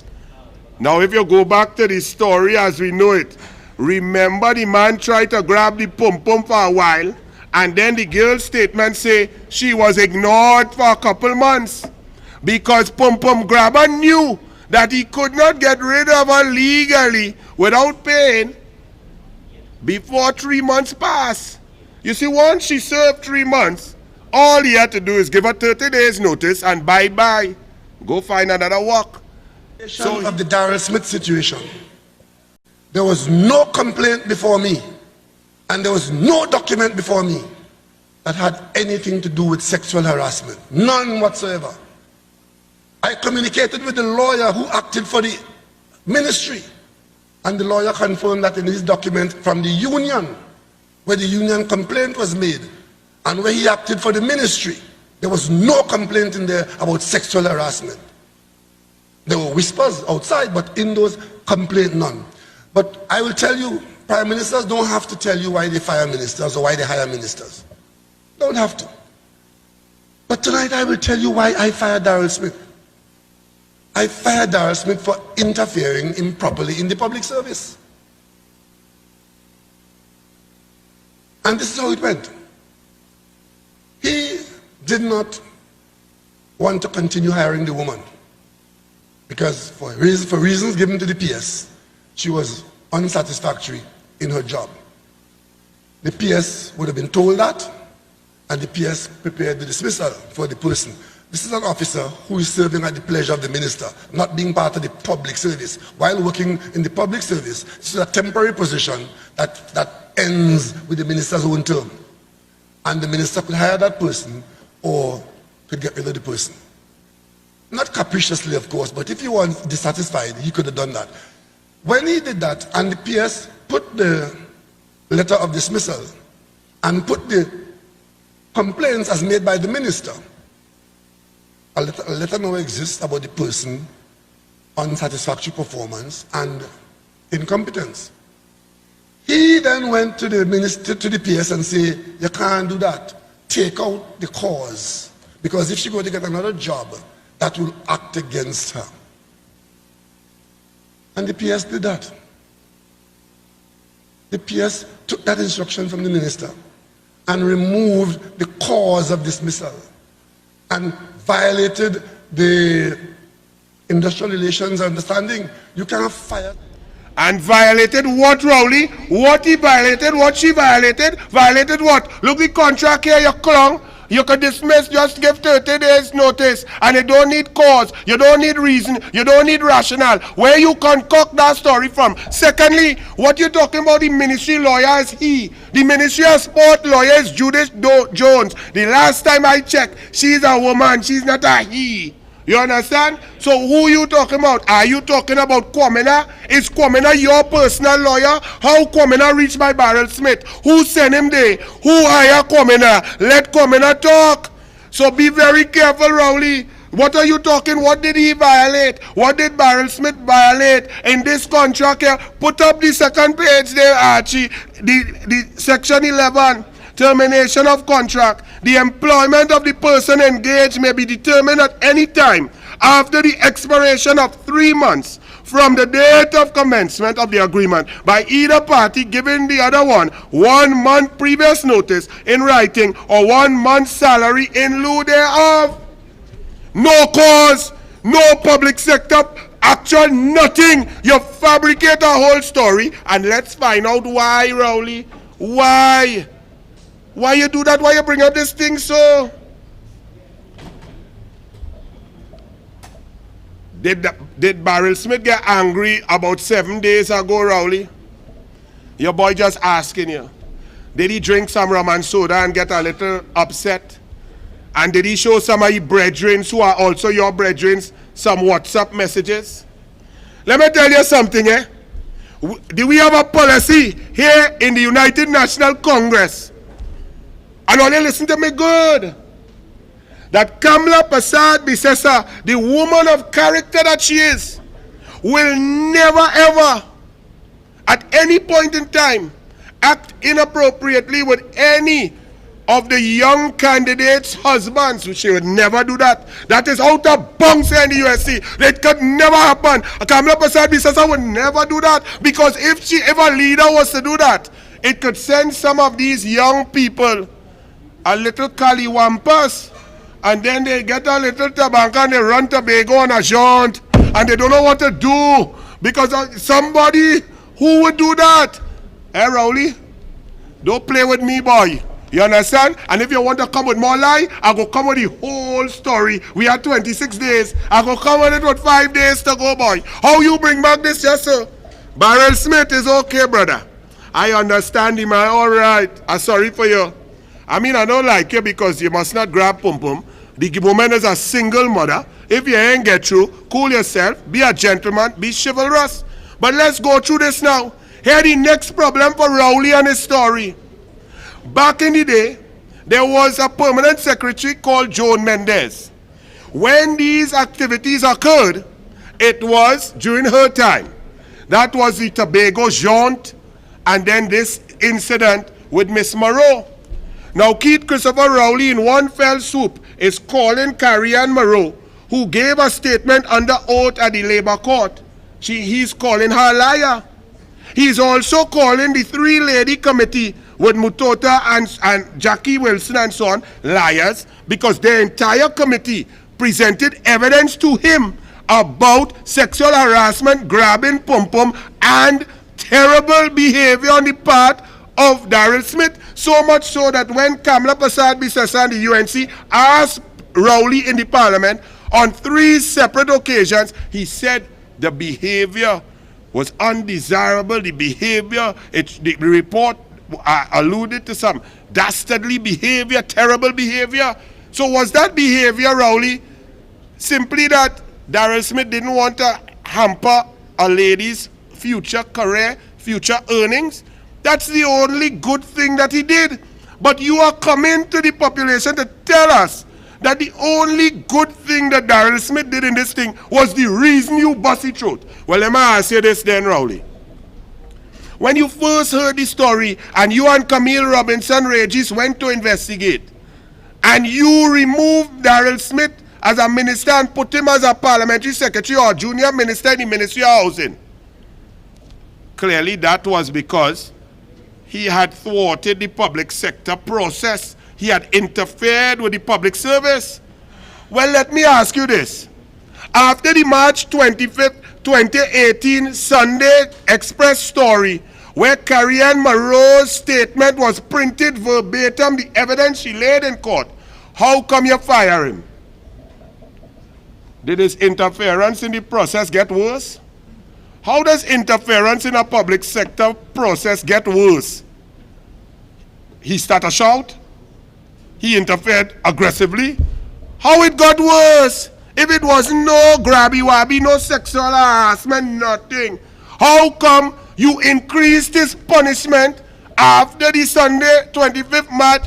Now if you go back to the story as we know it, remember the man tried to grab the pum-pum for a while, and then the girl's statement say she was ignored for a couple months because pum-pum grabber knew that he could not get rid of her legally without paying before 3 months pass. You see, once she served 3 months, all he had to do is give her 30 days notice and bye-bye. Go find another work. So of the Daryl Smith situation, there was no complaint before me, and there was no document before me that had anything to do with sexual harassment. None whatsoever. I communicated with the lawyer who acted for the ministry, and the lawyer confirmed that in his document from the union, where the union complaint was made, and where he acted for the ministry, there was no complaint in there about sexual harassment. There were whispers outside, but in those complaints, none. But I will tell you, prime ministers don't have to tell you why they fire ministers or why they hire ministers. Don't have to. But tonight I will tell you why I fired Daryl Smith. I fired Daryl Smith for interfering improperly in the public service. And this is how it went. He did not want to continue hiring the woman because for reasons given to the PS, she was unsatisfactory in her job. The PS would have been told that, and the PS prepared the dismissal for the person. This is an officer who is serving at the pleasure of the minister, not being part of the public service. While working in the public service, this is a temporary position that ends with the minister's own term. And the minister could hire that person or could get rid of the person. Not capriciously, of course, but if he was dissatisfied, he could have done that. When he did that, and the PS put the letter of dismissal and put the complaints as made by the minister, a letter now exists about the person, unsatisfactory performance and incompetence. He then went to the minister, to the PS, and said, you can't do that. Take out the cause. Because if she goes to get another job, that will act against her. And the PS did that. The PS took that instruction from the minister and removed the cause of dismissal and violated the industrial relations understanding. You cannot fire. And violated what, Rowley? What he violated, what she violated? Violated what? Look, the contract here, you clown. You could dismiss, just give 30 days notice, and you don't need cause, you don't need reason, you don't need rationale. Where you concoct that story from? Secondly, what you're talking about, the ministry lawyer is he. The Ministry of Sport lawyer is Judith Jones. The last time I checked, she's a woman, she's not a he. You understand? So who you talking about? Are you talking about Kwamena? Is Kwamena your personal lawyer? How Kwamena reached by Daryl Smith? Who sent him there? Who hired Kwamena? Let Kwamena talk. So be very careful, Rowley. What are you talking? What did he violate? What did Barrel Smith violate in this contract here? Put up the second page there, Archie. The section 11, termination of contract. The employment of the person engaged may be determined at any time after the expiration of 3 months from the date of commencement of the agreement by either party giving the other one 1 month previous notice in writing or 1 month's salary in lieu thereof. No cause, no public sector action, nothing. You fabricate a whole story, and let's find out why, Rowley. Why? Why you do that? Why you bring up this thing so? Did Barrel Smith get angry about 7 days ago, Rowley? Your boy just asking you. Did he drink some rum and soda and get a little upset? And did he show some of your brethren who are also your brethren some WhatsApp messages? Let me tell you something, eh? Do we have a policy here in the United National Congress? And only listen to me good. That Kamla Prasad Bisesa, the woman of character that she is, will never ever, at any point in time, act inappropriately with any of the young candidates' husbands. She would never do that. That is out of bounds here in the USC. That could never happen. Kamla Prasad Bisasa would never do that, because if a leader was to do that, it could send some of these young people a little caliwampas, and then they get a little tobacco and they run Tobago on a jaunt, and they don't know what to do because of somebody who would do that. Hey, Rowley, don't play with me, boy. You understand? And if you want to come with more lie, I go come with the whole story. We had 26 days. I go come with it with 5 days to go, boy. How you bring back this, yes, sir? Barrel Smith is okay, brother. I understand him. All right. I'm sorry for you. I mean, I don't like you because you must not grab pum pum. The woman is a single mother. If you ain't get through, cool yourself. Be a gentleman. Be chivalrous. But let's go through this now. Here the next problem for Rowley and his story. Back in the day, there was a permanent secretary called Joan Mendez. When these activities occurred, it was during her time. That was the Tobago jaunt, and then this incident with Miss Moreau. Now Keith Christopher Rowley in one fell swoop is calling Carrie-Anne Moreau, who gave a statement under oath at the Labour Court. He's calling her a liar. He's also calling the three-lady committee with Mutota and Jackie Wilson and so on liars, because their entire committee presented evidence to him about sexual harassment, grabbing pum-pum, and terrible behavior on the part of Darrell Smith. So much so that when Kamla Prasad Bisasa and the UNC asked Rowley in the parliament on 3 separate occasions, he said the behavior was undesirable. The behavior, the report alluded to some dastardly behavior, terrible behavior. So was that behavior, Rowley, simply that Darrell Smith didn't want to hamper a lady's future career, future earnings? That's the only good thing that he did. But you are coming to the population to tell us that the only good thing that Darrell Smith did in this thing was the reason you bust it throat. Well, let me ask you this then, Rowley. When you first heard the story and you and Camille Robinson Regis went to investigate, and you removed Darrell Smith as a minister and put him as a parliamentary secretary or junior minister in the Ministry of Housing, clearly that was because he had thwarted the public sector process. He had interfered with the public service. Well, let me ask you this. After the March 25th, 2018 Sunday Express story, where Carrie-Anne Moreau's statement was printed verbatim, the evidence she laid in court, how come you fire him? Did his interference in the process get worse? How does interference in a public sector process get worse? He started a shout. He interfered aggressively. How it got worse? If it wasn't no grabby-wabby, no sexual harassment, nothing. How come you increased his punishment after the Sunday 25th March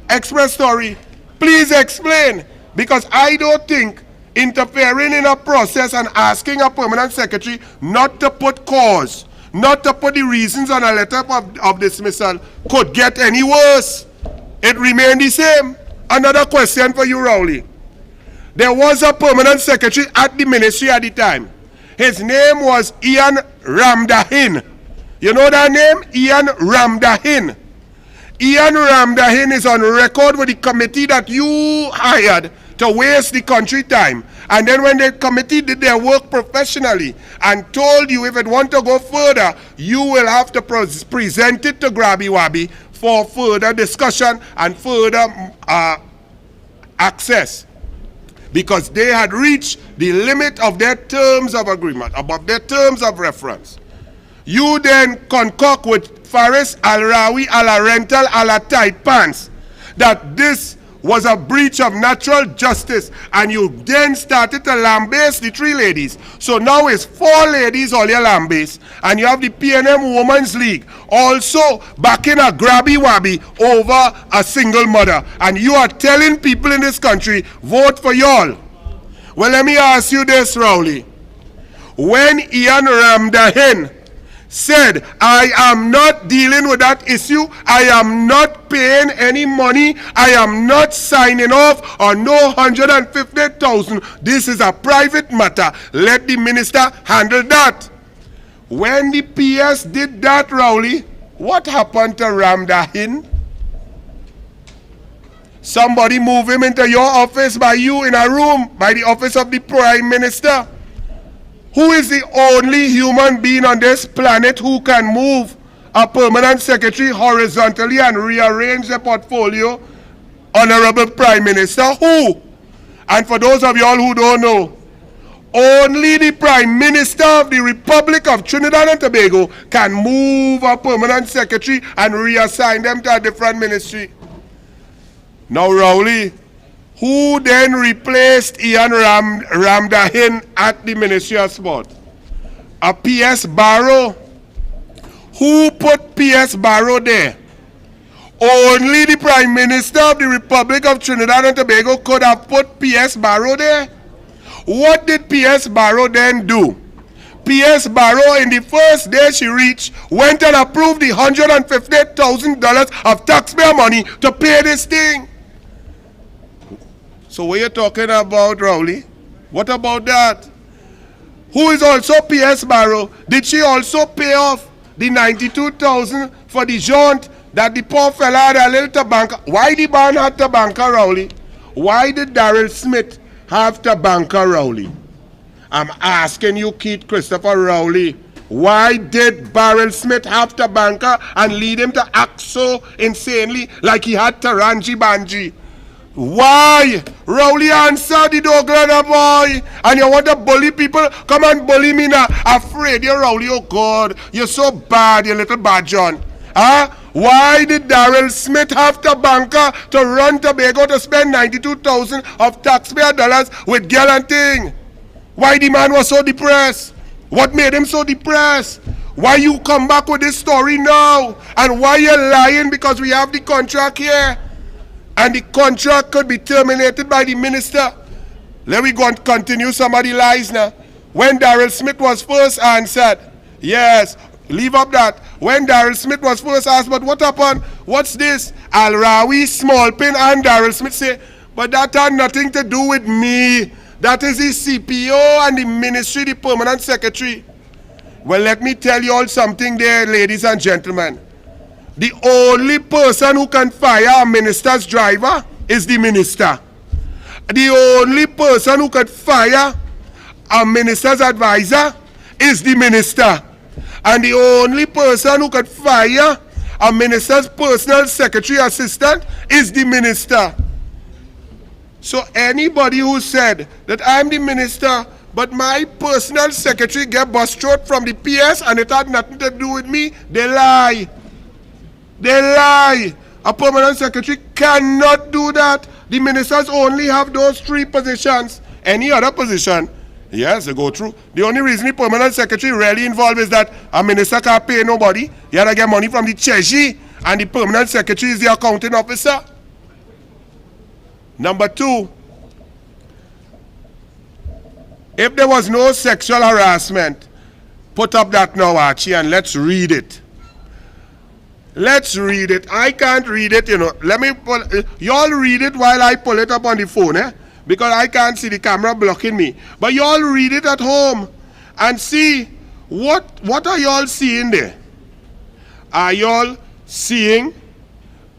Express story? Please explain. Because I don't think interfering in a process and asking a permanent secretary not to put cause, not to put the reasons on a letter of dismissal could get any worse. It remained the same. Another question for you, Rowley. There was a permanent secretary at the ministry at the time. His name was Ian Ramdahin. You know that name? Ian Ramdahin. Ian Ramdahin is on record with the committee that you hired to waste the country time. And then when the committee did their work professionally and told you if it want to go further, you will have to present it to Grabby Wabby for further discussion and further access. Because they had reached the limit of their terms of agreement, above their terms of reference. You then concoct with Faris Al-Rawi Al-Rental Al-Tight Pants that this was a breach of natural justice, and you then started to lambaste the 3 ladies. So now it's 4 ladies all your lambaste, and you have the PNM Women's League also backing a Grabby Wabby over a single mother, and you are telling people in this country, vote for y'all. Well, let me ask you this, Rowley. When Ian Ramdahin said, I am not dealing with that issue, I am not paying any money, I am not signing off on no 150,000, this is a private matter, let the minister handle that. When the PS did that, Rowley, what happened to Ramdahin? Somebody move him into your office by you in a room, by the office of the Prime Minister. Who is the only human being on this planet who can move a permanent secretary horizontally and rearrange the portfolio? Honorable Prime Minister, who? And for those of y'all who don't know, only the Prime Minister of the Republic of Trinidad and Tobago can move a permanent secretary and reassign them to a different ministry. Now, Rowley, who then replaced Ian Ramdahin at the Ministry of Sport? A P.S. Barrow. Who put P.S. Barrow there? Only the Prime Minister of the Republic of Trinidad and Tobago could have put P.S. Barrow there. What did P.S. Barrow then do? P.S. Barrow, in the first day she reached, went and approved the $150,000 of taxpayer money to pay this thing. So what are you talking about, Rowley? What about that? Who is also P.S. Barrow? Did she also pay off the $92,000 for the jaunt that the poor fella had a little to banker? Why the man had to banker, Rowley? Why did Daryl Smith have to banker, Rowley? I'm asking you, Keith Christopher Rowley. Why did Daryl Smith have to banker and lead him to act so insanely like he had Taranji Banji? Why? Rowley, answer the Douglas boy. And you want to bully people? Come and bully me now. Afraid you, Rowley. Oh God, you're so bad, you little bad John. Huh? Why did Daryl Smith have to banker to run Tobago to spend $92,000 of taxpayer dollars with girl and thing? Why the man was so depressed? What made him so depressed? Why you come back with this story now? And why you're lying? Because we have the contract here. And the contract could be terminated by the minister. Let me go and continue some of the lies now. When Daryl Smith was first answered, yes, leave up that. When Daryl Smith was first asked, but what happened? What's this? Al-Rawi, Smallpin, and Daryl Smith say, but that had nothing to do with me. That is the CPO and the ministry, the permanent secretary. Well, let me tell you all something there, ladies and gentlemen. The only person who can fire a minister's driver is the minister. The only person who can fire a minister's advisor is the minister. And the only person who can fire a minister's personal secretary assistant is the minister. So anybody who said that I'm the minister, but my personal secretary get bust-throat from the PS and it had nothing to do with me, they lie. They lie. A permanent secretary cannot do that. The ministers only have those 3 positions. Any other position, yes, they go through. The only reason the permanent secretary really involved is that a minister can't pay nobody. You have to get money from the treasury, and the permanent secretary is the accounting officer. Number 2, If there was no sexual harassment, put up that now, Archie, and let's read it. Let's read it. I can't read it, you know. Let me pull, y'all read it while I pull it up on the phone, because I can't see the camera blocking me. But y'all read it at home and see what are y'all seeing there. Are y'all seeing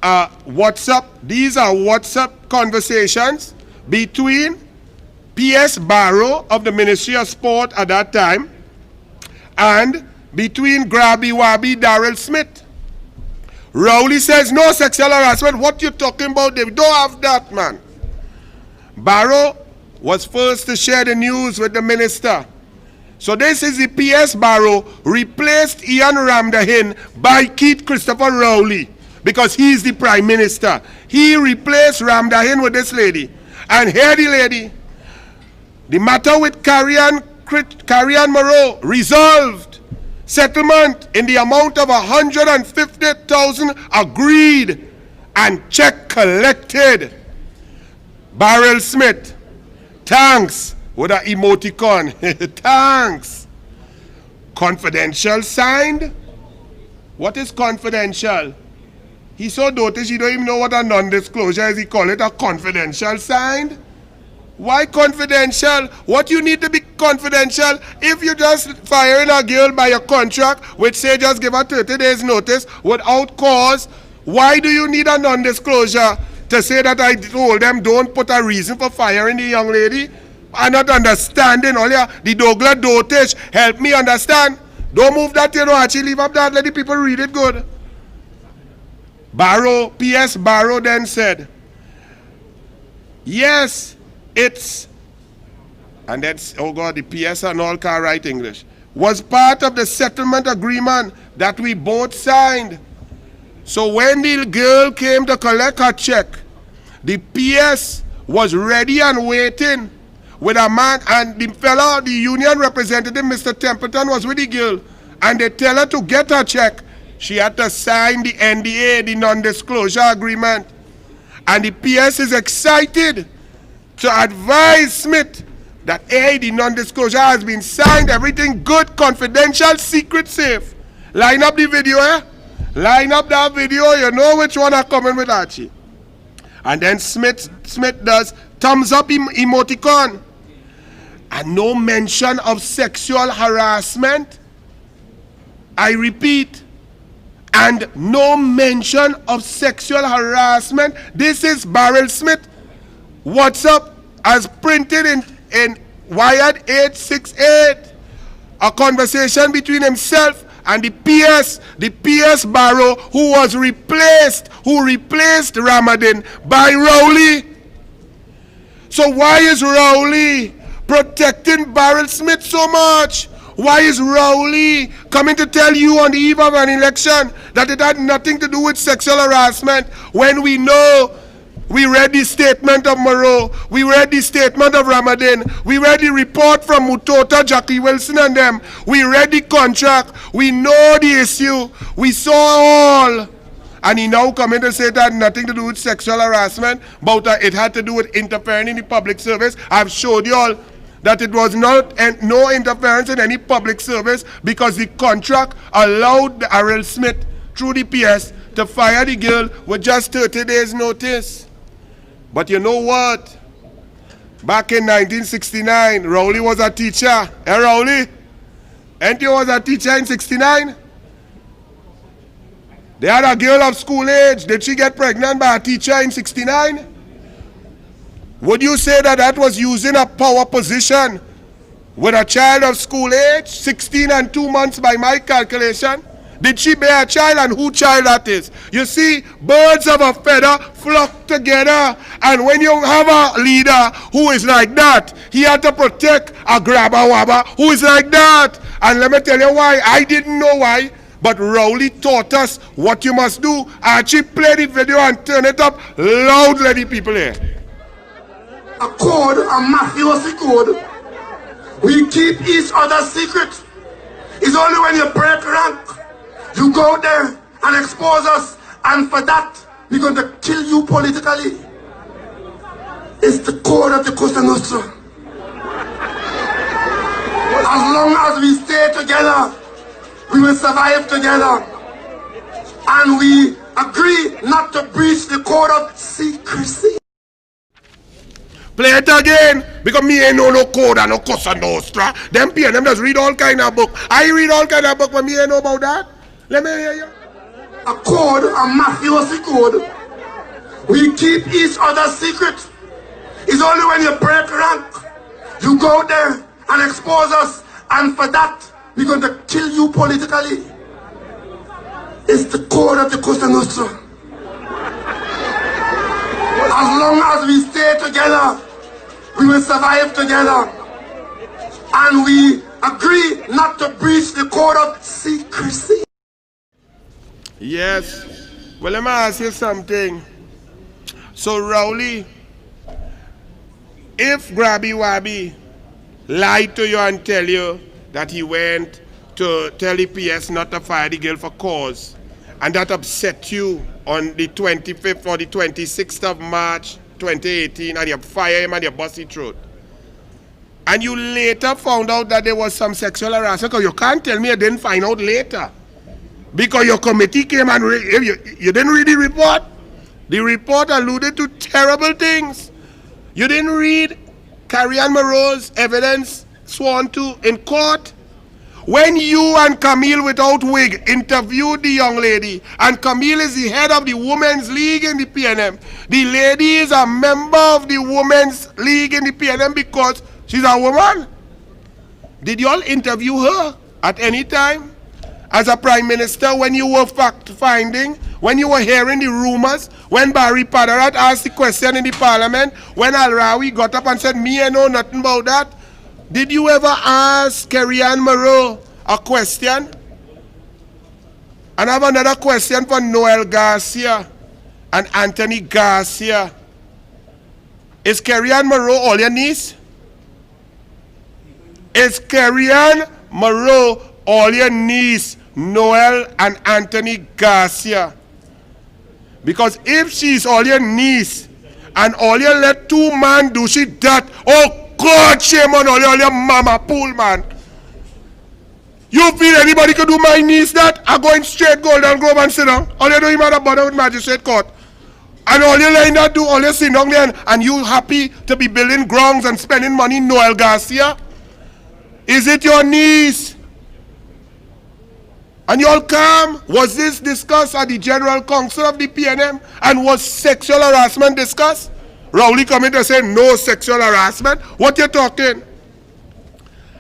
WhatsApp? These are WhatsApp conversations between P.S. Barrow of the Ministry of Sport at that time and between Grabby Wabby Darrell Smith. Rowley says no sexual harassment. What you talking about? They don't have that, man. Barrow was first to share the news with the minister. So this is the P.S. Barrow replaced Ian Ramdahin by Keith Christopher Rowley because he's the prime minister. He replaced Ramdahin with this lady. And here the lady. The matter with Carrie-Ann Moreau resolved. Settlement in the amount of 150,000 agreed and check collected. Darrell Smith, thanks with an emoticon. Thanks. Confidential signed. What is confidential? He's so dotish he don't even know what a non-disclosure is. He call it a confidential signed. Why confidential? What you need to be confidential? If you just firing a girl by your contract, which say just give her 30 days notice without cause, why do you need a non-disclosure to say that I told them don't put a reason for firing the young lady? I'm not understanding. All the Douglas dotage, help me understand. Don't move that, you know, actually leave up that, let the people read it good. Barrow, P.S. Barrow then said, yes, it's, and that's, oh God, the PS and all can't write English, was part of the settlement agreement that we both signed. So when the girl came to collect her check, the PS was ready and waiting with a man, and the fellow, the union representative, Mr. Templeton, was with the girl, and they tell her to get her check. She had to sign the NDA, the non-disclosure agreement. And the PS is excited to advise Smith that, hey, the non-disclosure has been signed, everything good, confidential, secret safe. Line up the video, Line up that video, you know which one are coming with Archie. And then Smith does thumbs up emoticon. And no mention of sexual harassment. I repeat, and no mention of sexual harassment. This is Darrell Smith. WhatsApp as printed in Wired 868. A conversation between himself and the PS Barrow, who replaced Ramadan by Rowley. So why is Rowley protecting Darrell Smith so much? Why is Rowley coming to tell you on the eve of an election that it had nothing to do with sexual harassment when we know? We read the statement of Moreau. We read the statement of Ramadan. We read the report from Mutota, Jackie Wilson and them. We read the contract. We know the issue. We saw all. And he now coming to say that nothing to do with sexual harassment, but it had to do with interfering in the public service. I've showed you all that it was not no interference in any public service because the contract allowed Darrell Smith through the PS to fire the girl with just 30 days notice. But you know what? Back in 1969, Rowley was a teacher. Hey, Rowley? Ain't you was a teacher in 69? They had a girl of school age. Did she get pregnant by a teacher in 69? Would you say that that was using a power position with a child of school age? 16 and 2 months by my calculation. Did she bear a child, and who child that is? You see, birds of a feather flock together. And when you have a leader who is like that, he had to protect a grabber wabber who is like that. And let me tell you why. I didn't know why, but Rowley taught us what you must do. Archie, play the video and turn it up loud, let the people hear. A code, a mafiosi code. We keep each other's secret. It's only when you break rank, you go there and expose us, and for that, we're going to kill you politically. It's the code of the Cosa Nostra. As long as we stay together, we will survive together. And we agree not to breach the code of secrecy. Play it again, because me ain't know no code and no Cosa Nostra. Them PNM just read all kind of book. I read all kind of book, but me ain't know about that. Let me hear you. A code, a mafiosi code. We keep each other's secret. It's only when you break rank, you go there and expose us, and for that, we're going to kill you politically. It's the code of the Cosa Nostra. As long as we stay together, we will survive together. And we agree not to breach the code of secrecy. Yes. Well, let me ask you something. So, Rowley, if Grabby Wabby lied to you and tell you that he went to tell the PS not to fire the girl for cause, and that upset you on the 25th or the 26th of March 2018, and you fire him and you bust his throat, and you later found out that there was some sexual harassment, because you can't tell me you didn't find out later, because your committee came and you didn't read the report. The report alluded to terrible things. You didn't read Carrie-Ann Moreau's evidence sworn to in court. When you and Camille without wig interviewed the young lady, and Camille is the head of the Women's League in the PNM, the lady is a member of the Women's League in the PNM because she's a woman. Did you all interview her at any time? As a prime minister, when you were fact-finding, when you were hearing the rumors, when Barry Padarat asked the question in the parliament, when Al-Rawi got up and said, me I know nothing about that, did you ever ask Carrie-Ann Moreau a question? And I have another question for Noel Garcia and Anthony Garcia. Is Carrie-Ann Moreau all your niece? Is Carrie-Ann Moreau all your niece, Noel and Anthony Garcia? Because if she's all your niece and all you let two man do she that, oh God, shame on all your mama pool, man. You feel anybody could do my niece that? I'm going straight Golden Grove and sit down. All you do, you matter bother with magistrate court. And all you letting that do, all you sit down there and you happy to be building grounds and spending money, Noel Garcia? Is it your niece? And you all calm? Was this discussed at the General Council of the PNM? And was sexual harassment discussed? Rowley coming to say no sexual harassment? What you talking?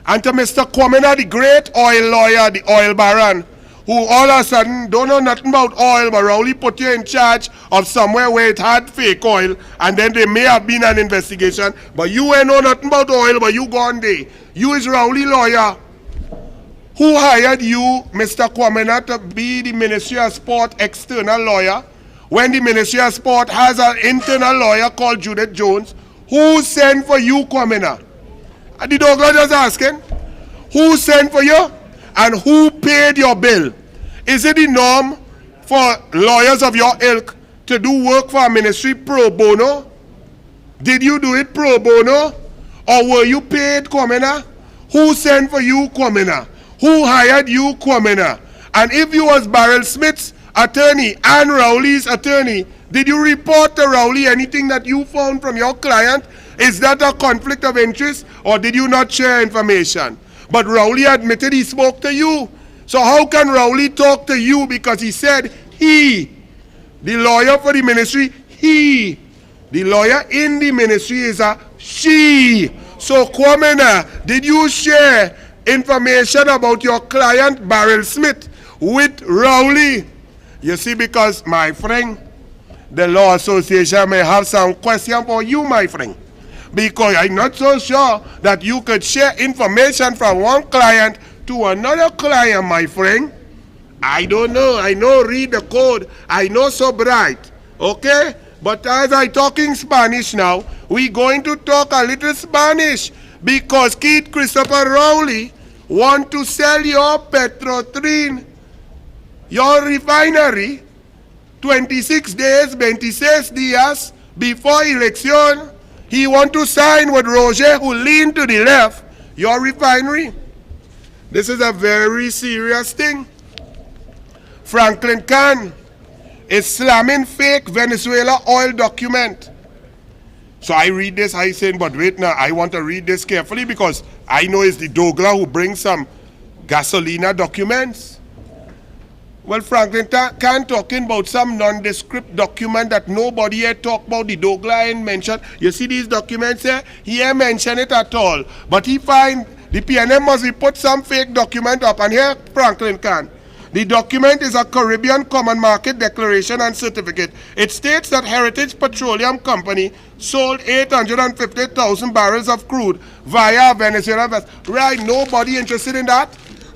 And to Mr. Kwamena, the great oil lawyer, the oil baron, who all of a sudden don't know nothing about oil, but Rowley put you in charge of somewhere where it had fake oil, and then there may have been an investigation, but you ain't know nothing about oil, but you gone there. You is Rowley lawyer. Who hired you, Mr. Kwamena, to be the Ministry of Sport external lawyer, when the Ministry of Sport has an internal lawyer called Judith Jones? Who sent for you, Kwamena? The Douglas just asking. Who sent for you? And who paid your bill? Is it the norm for lawyers of your ilk to do work for a ministry pro bono? Did you do it pro bono? Or were you paid, Kwamena? Who sent for you, Kwamena? Who hired you, Kwamena? And if you was Barrel Smith's attorney and Rowley's attorney, did you report to Rowley anything that you found from your client? Is that a conflict of interest, or did you not share information? But Rowley admitted he spoke to you. So how can Rowley talk to you? Because he said he, the lawyer for the ministry, he. The lawyer in the ministry is a she. So Kwamena, did you share information about your client Barrel Smith with Rowley? You see, because my friend, the Law Association may have some question for you, my friend. Because I'm not so sure that you could share information from one client to another client, my friend. I don't know. I know read the code. I know so bright. Okay? But as I talking Spanish now, we going to talk a little Spanish. Because Keith Christopher Rowley want to sell your Petrotrin, your refinery, 26 days, 26 días before election. He want to sign with Roger, who lean to the left, your refinery. This is a very serious thing. Franklin Khan is slamming fake Venezuela oil document. So I read this, I say, but wait now, I want to read this carefully because I know it's the Douglas who brings some gasolina documents. Well, Franklin Khan talking about some nondescript document that nobody had talked about. The Douglas ain't mentioned. You see these documents here? He ain't mentioned it at all. But he find the PNM must be put some fake document up. And here, Franklin Khan. The document is a Caribbean Common Market Declaration and Certificate. It states that Heritage Petroleum Company sold 850,000 barrels of crude via Venezuela vessel. Right, nobody interested in that.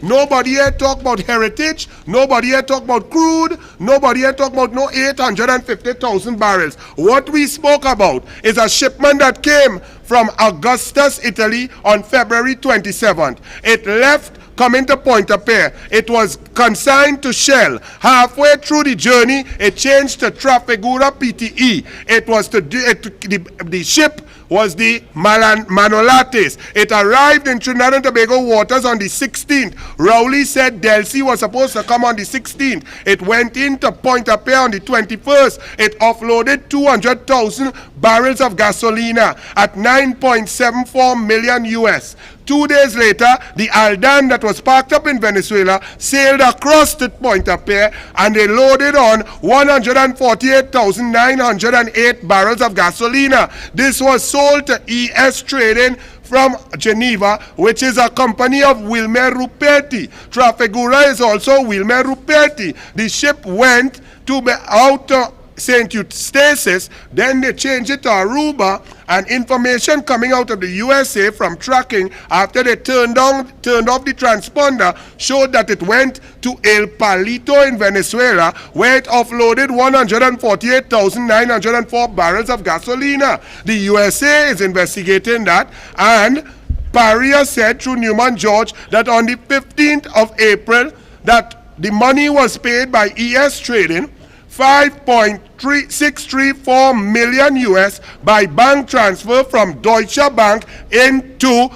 Nobody here talk about heritage. Nobody here talk about crude. Nobody here talk about no 850,000 barrels. What we spoke about is a shipment that came from Augustus, Italy on February 27th. It left coming to Pointe-à-Pierre. It was consigned to Shell. Halfway through the journey, it changed to Trafigura PTE. It was to the ship was the Manolates. It arrived in Trinidad and Tobago waters on the 16th. Rowley said Delcy was supposed to come on the 16th. It went into Pointe-à-Pierre on the 21st. It offloaded 200,000 barrels of gasolina at 9.74 million US. 2 days later, the Aldan that was parked up in Venezuela sailed across to Pointe-à-Pierre and they loaded on 148,908 barrels of gasolina. This was sold to ES Trading from Geneva, which is a company of Wilmer Ruperti. Trafigura is also Wilmer Ruperti. The ship went to be out to St. Eustatius, then they changed it to Aruba, and information coming out of the USA from tracking after they turned off the transponder showed that it went to El Palito in Venezuela, where it offloaded 148,904 barrels of gasolina. The USA is investigating that, and Paria said through Newman George that on the 15th of April that the money was paid by ES Trading, 5.634 million US by bank transfer from Deutsche Bank into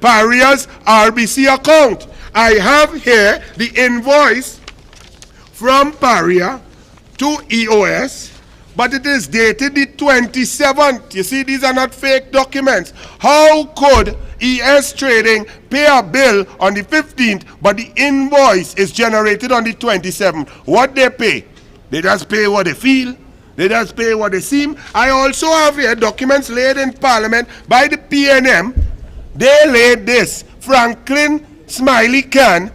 Paria's RBC account. I have here the invoice from Paria to EOS, but it is dated the 27th. You see, these are not fake documents. How could ES Trading pay a bill on the 15th, but the invoice is generated on the 27th? What they pay? They just pay what they feel. They just pay what they seem. I also have here documents laid in Parliament by the PNM. They laid this. Franklin Smiley Khan,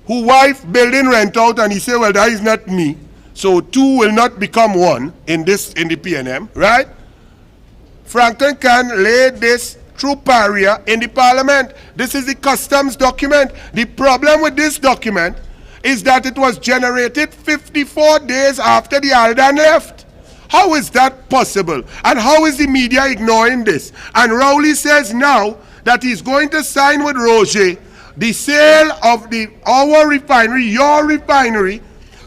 whose wife building rent out, and he said, well, that is not me. So two will not become one in the PNM, right? Franklin Khan laid this through Paria in the Parliament. This is the customs document. The problem with this document is that it was generated 54 days after the Aldan left. How is that possible? And how is the media ignoring this? And Rowley says now that he's going to sign with Roger the sale of our refinery, your refinery,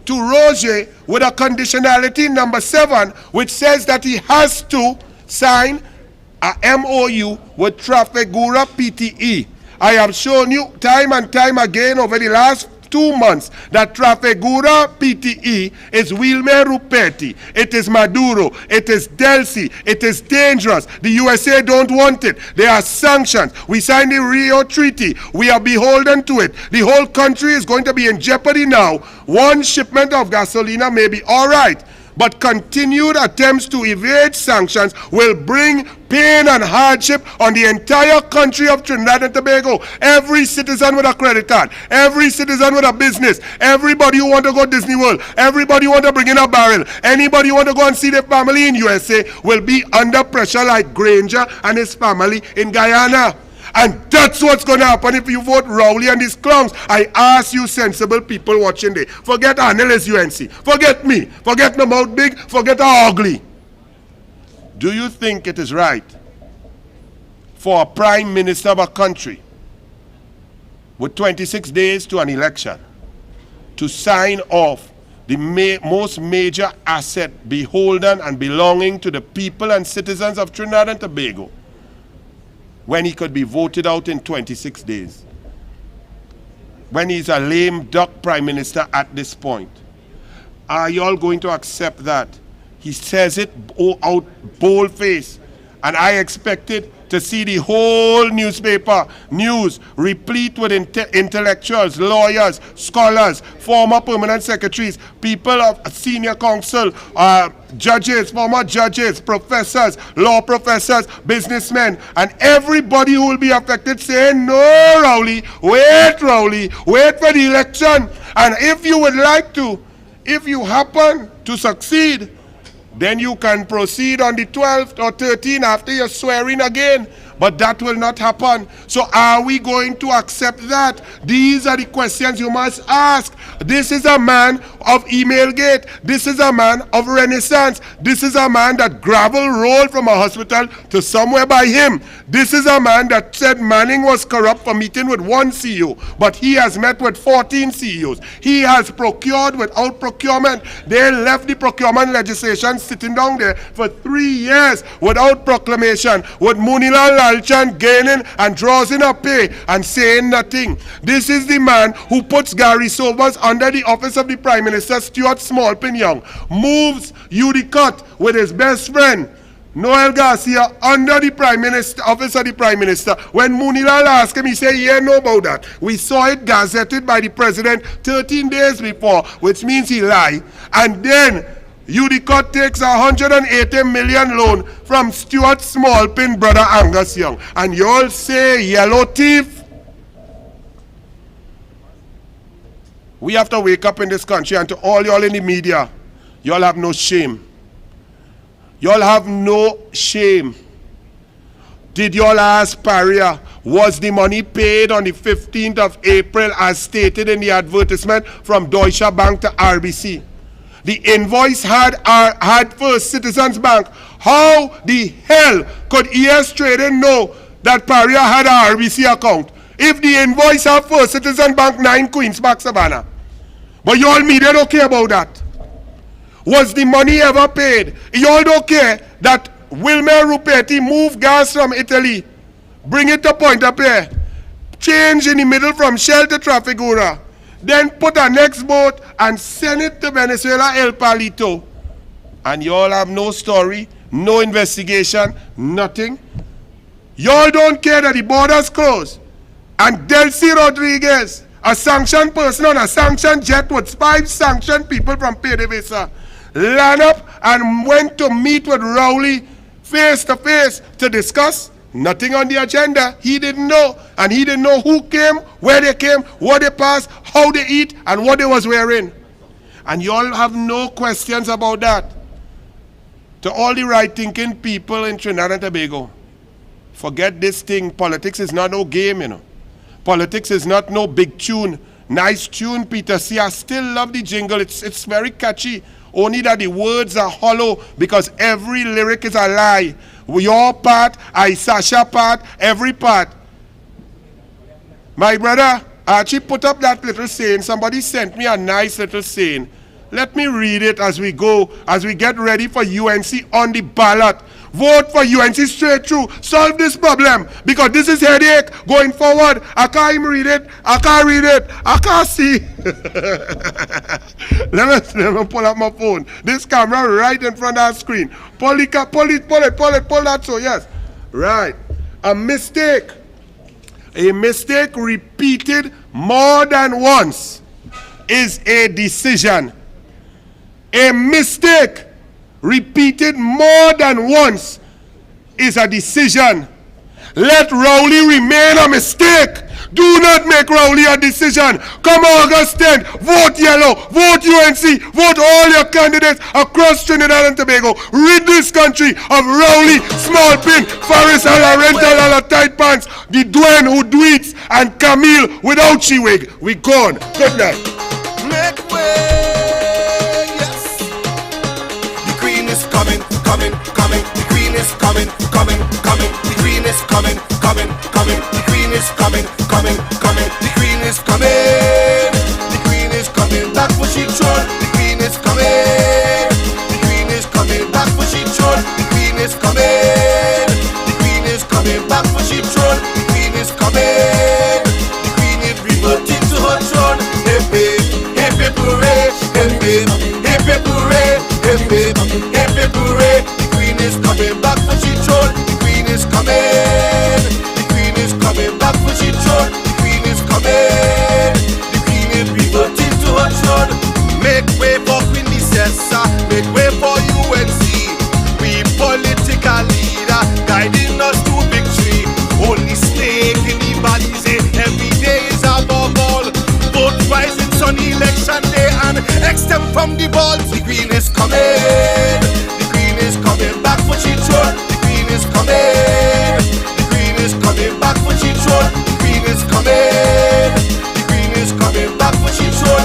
to Roger with a conditionality number 7, which says that he has to sign a MOU with Trafigura PTE. I have shown you time and time again over the last 2 months that Trafigura PTE is Wilmer Ruperti, it is Maduro, it is Delcy, it is dangerous. The USA don't want it. There are sanctions. We signed the Rio Treaty. We are beholden to it. The whole country is going to be in jeopardy now. One shipment of gasolina may be all right, but continued attempts to evade sanctions will bring pain and hardship on the entire country of Trinidad and Tobago. Every citizen with a credit card, every citizen with a business, everybody who want to go to Disney World, everybody who want to bring in a barrel, anybody who want to go and see their family in USA will be under pressure like Granger and his family in Guyana. And that's what's going to happen if you vote Rowley and these clowns. I ask you sensible people watching there. Forget Annelies UNC. Forget me. Forget my mouth big. Forget how ugly. Do you think it is right for a prime minister of a country with 26 days to an election to sign off the most major asset beholden and belonging to the people and citizens of Trinidad and Tobago when he could be voted out in 26 days? when he's a lame duck prime minister at this point. Are y'all going to accept that? He says it out bold-faced. And I expected to see the whole newspaper news replete with intellectuals, lawyers, scholars, former permanent secretaries, people of senior council, judges, former judges, professors, law professors, businessmen, and everybody who will be affected saying, no, Rowley, wait for the election. And if you would like to, if you happen to succeed, then you can proceed on the 12th or 13th after you're swearing again. But that will not happen. So are we going to accept that? These are the questions you must ask. This is a man of Emailgate. This is a man of Renaissance. This is a man that gravel rolled from a hospital to somewhere by him. This is a man that said Manning was corrupt for meeting with one CEO, but he has met with 14 CEOs. He has procured without procurement. They left the procurement legislation sitting down there for 3 years without proclamation, with Munilal Lalchan gaining and draws in a pay and saying nothing. This is the man who puts Gary Sobers under the office of the Prime Minister, Stuart Smallpin Young, moves Udicott with his best friend, Noel Garcia, under the Prime Minister, office of the Prime Minister. When Munilal asked him, he said, yeah, know about that. We saw it gazetted by the President 13 days before, which means he lied. And then Udicott takes a $180 million loan from Stuart Smallpin, brother Angus Young. And you all say, yellow thief. We have to wake up in this country, and to all y'all in the media, y'all have no shame. Y'all have no shame. Did y'all ask Paria, was the money paid on the 15th of April as stated in the advertisement from Deutsche Bank to RBC? The invoice had First Citizens Bank. How the hell could ES Trading know that Paria had a RBC account if the invoice had First Citizens Bank 9 Queens Park Savannah? But y'all media don't care about that. Was the money ever paid? Y'all don't care that Wilmer Rupetti moved gas from Italy, bring it to Pointe-a-Pierre, change in the middle from Shell to Trafigura, then put a next boat and send it to Venezuela, El Palito. And y'all have no story, no investigation, nothing. Y'all don't care that the borders closed. And Delcy Rodriguez, a sanctioned person on a sanctioned jet with 5 sanctioned people from PDVSA, land up and went to meet with Rowley face to face to discuss. Nothing on the agenda. He didn't know. And he didn't know who came, where they came, what they passed, how they eat, and what they was wearing. And y'all have no questions about that. To all the right-thinking people in Trinidad and Tobago, forget this thing. Politics is not no game, you know. Politics is not no big tune. Nice tune, Peter. See, I still love the jingle. It's very catchy. Only that the words are hollow because every lyric is a lie. Your part, Sasha part, every part. My brother Archie put up that little saying. Somebody sent me a nice little saying. Let me read it as we go, as we get ready for UNC on the ballot. Vote for UNC straight through. Solve this problem. Because this is headache going forward. I can't even read it. I can't read it. I can't see. let me pull up my phone. This camera right in front of the screen. Pull it, pull that so, yes. Right. A mistake repeated more than once is a decision. A mistake repeated more than once is a decision. Let Rowley remain a mistake. Do not make Rowley a decision. Come August 10th, vote yellow, vote UNC, vote all your candidates across Trinidad and Tobago. Rid this country of Rowley, Smallpin, Faris Alarental, Ala Tight Pants, the Dwayne who tweets, and Camille without she wig. We gone. Good night. Make way, yes. The queen is coming. The queen is coming. The queen is coming. The queen is coming. The queen is coming. The queen is coming. Back for she throne. The queen is coming. The queen is coming. Back for she throne. The queen is coming. The queen is coming. Back for she throne. The queen is coming. The queen is reverting to her throne. The queen is coming. The queen is coming back for she throne. The queen is coming. The queen is reverting to her throne. Make way for Queen Licessa. Make way for UNC. We political leader guiding us to victory. Only snake in the body say every day is above all. Vote rising on election day and extend from the balls. The queen is coming. The queen is coming back for she throne. The queen is coming. The queen is coming back for she throne. The queen is coming. The queen is coming back for she throne.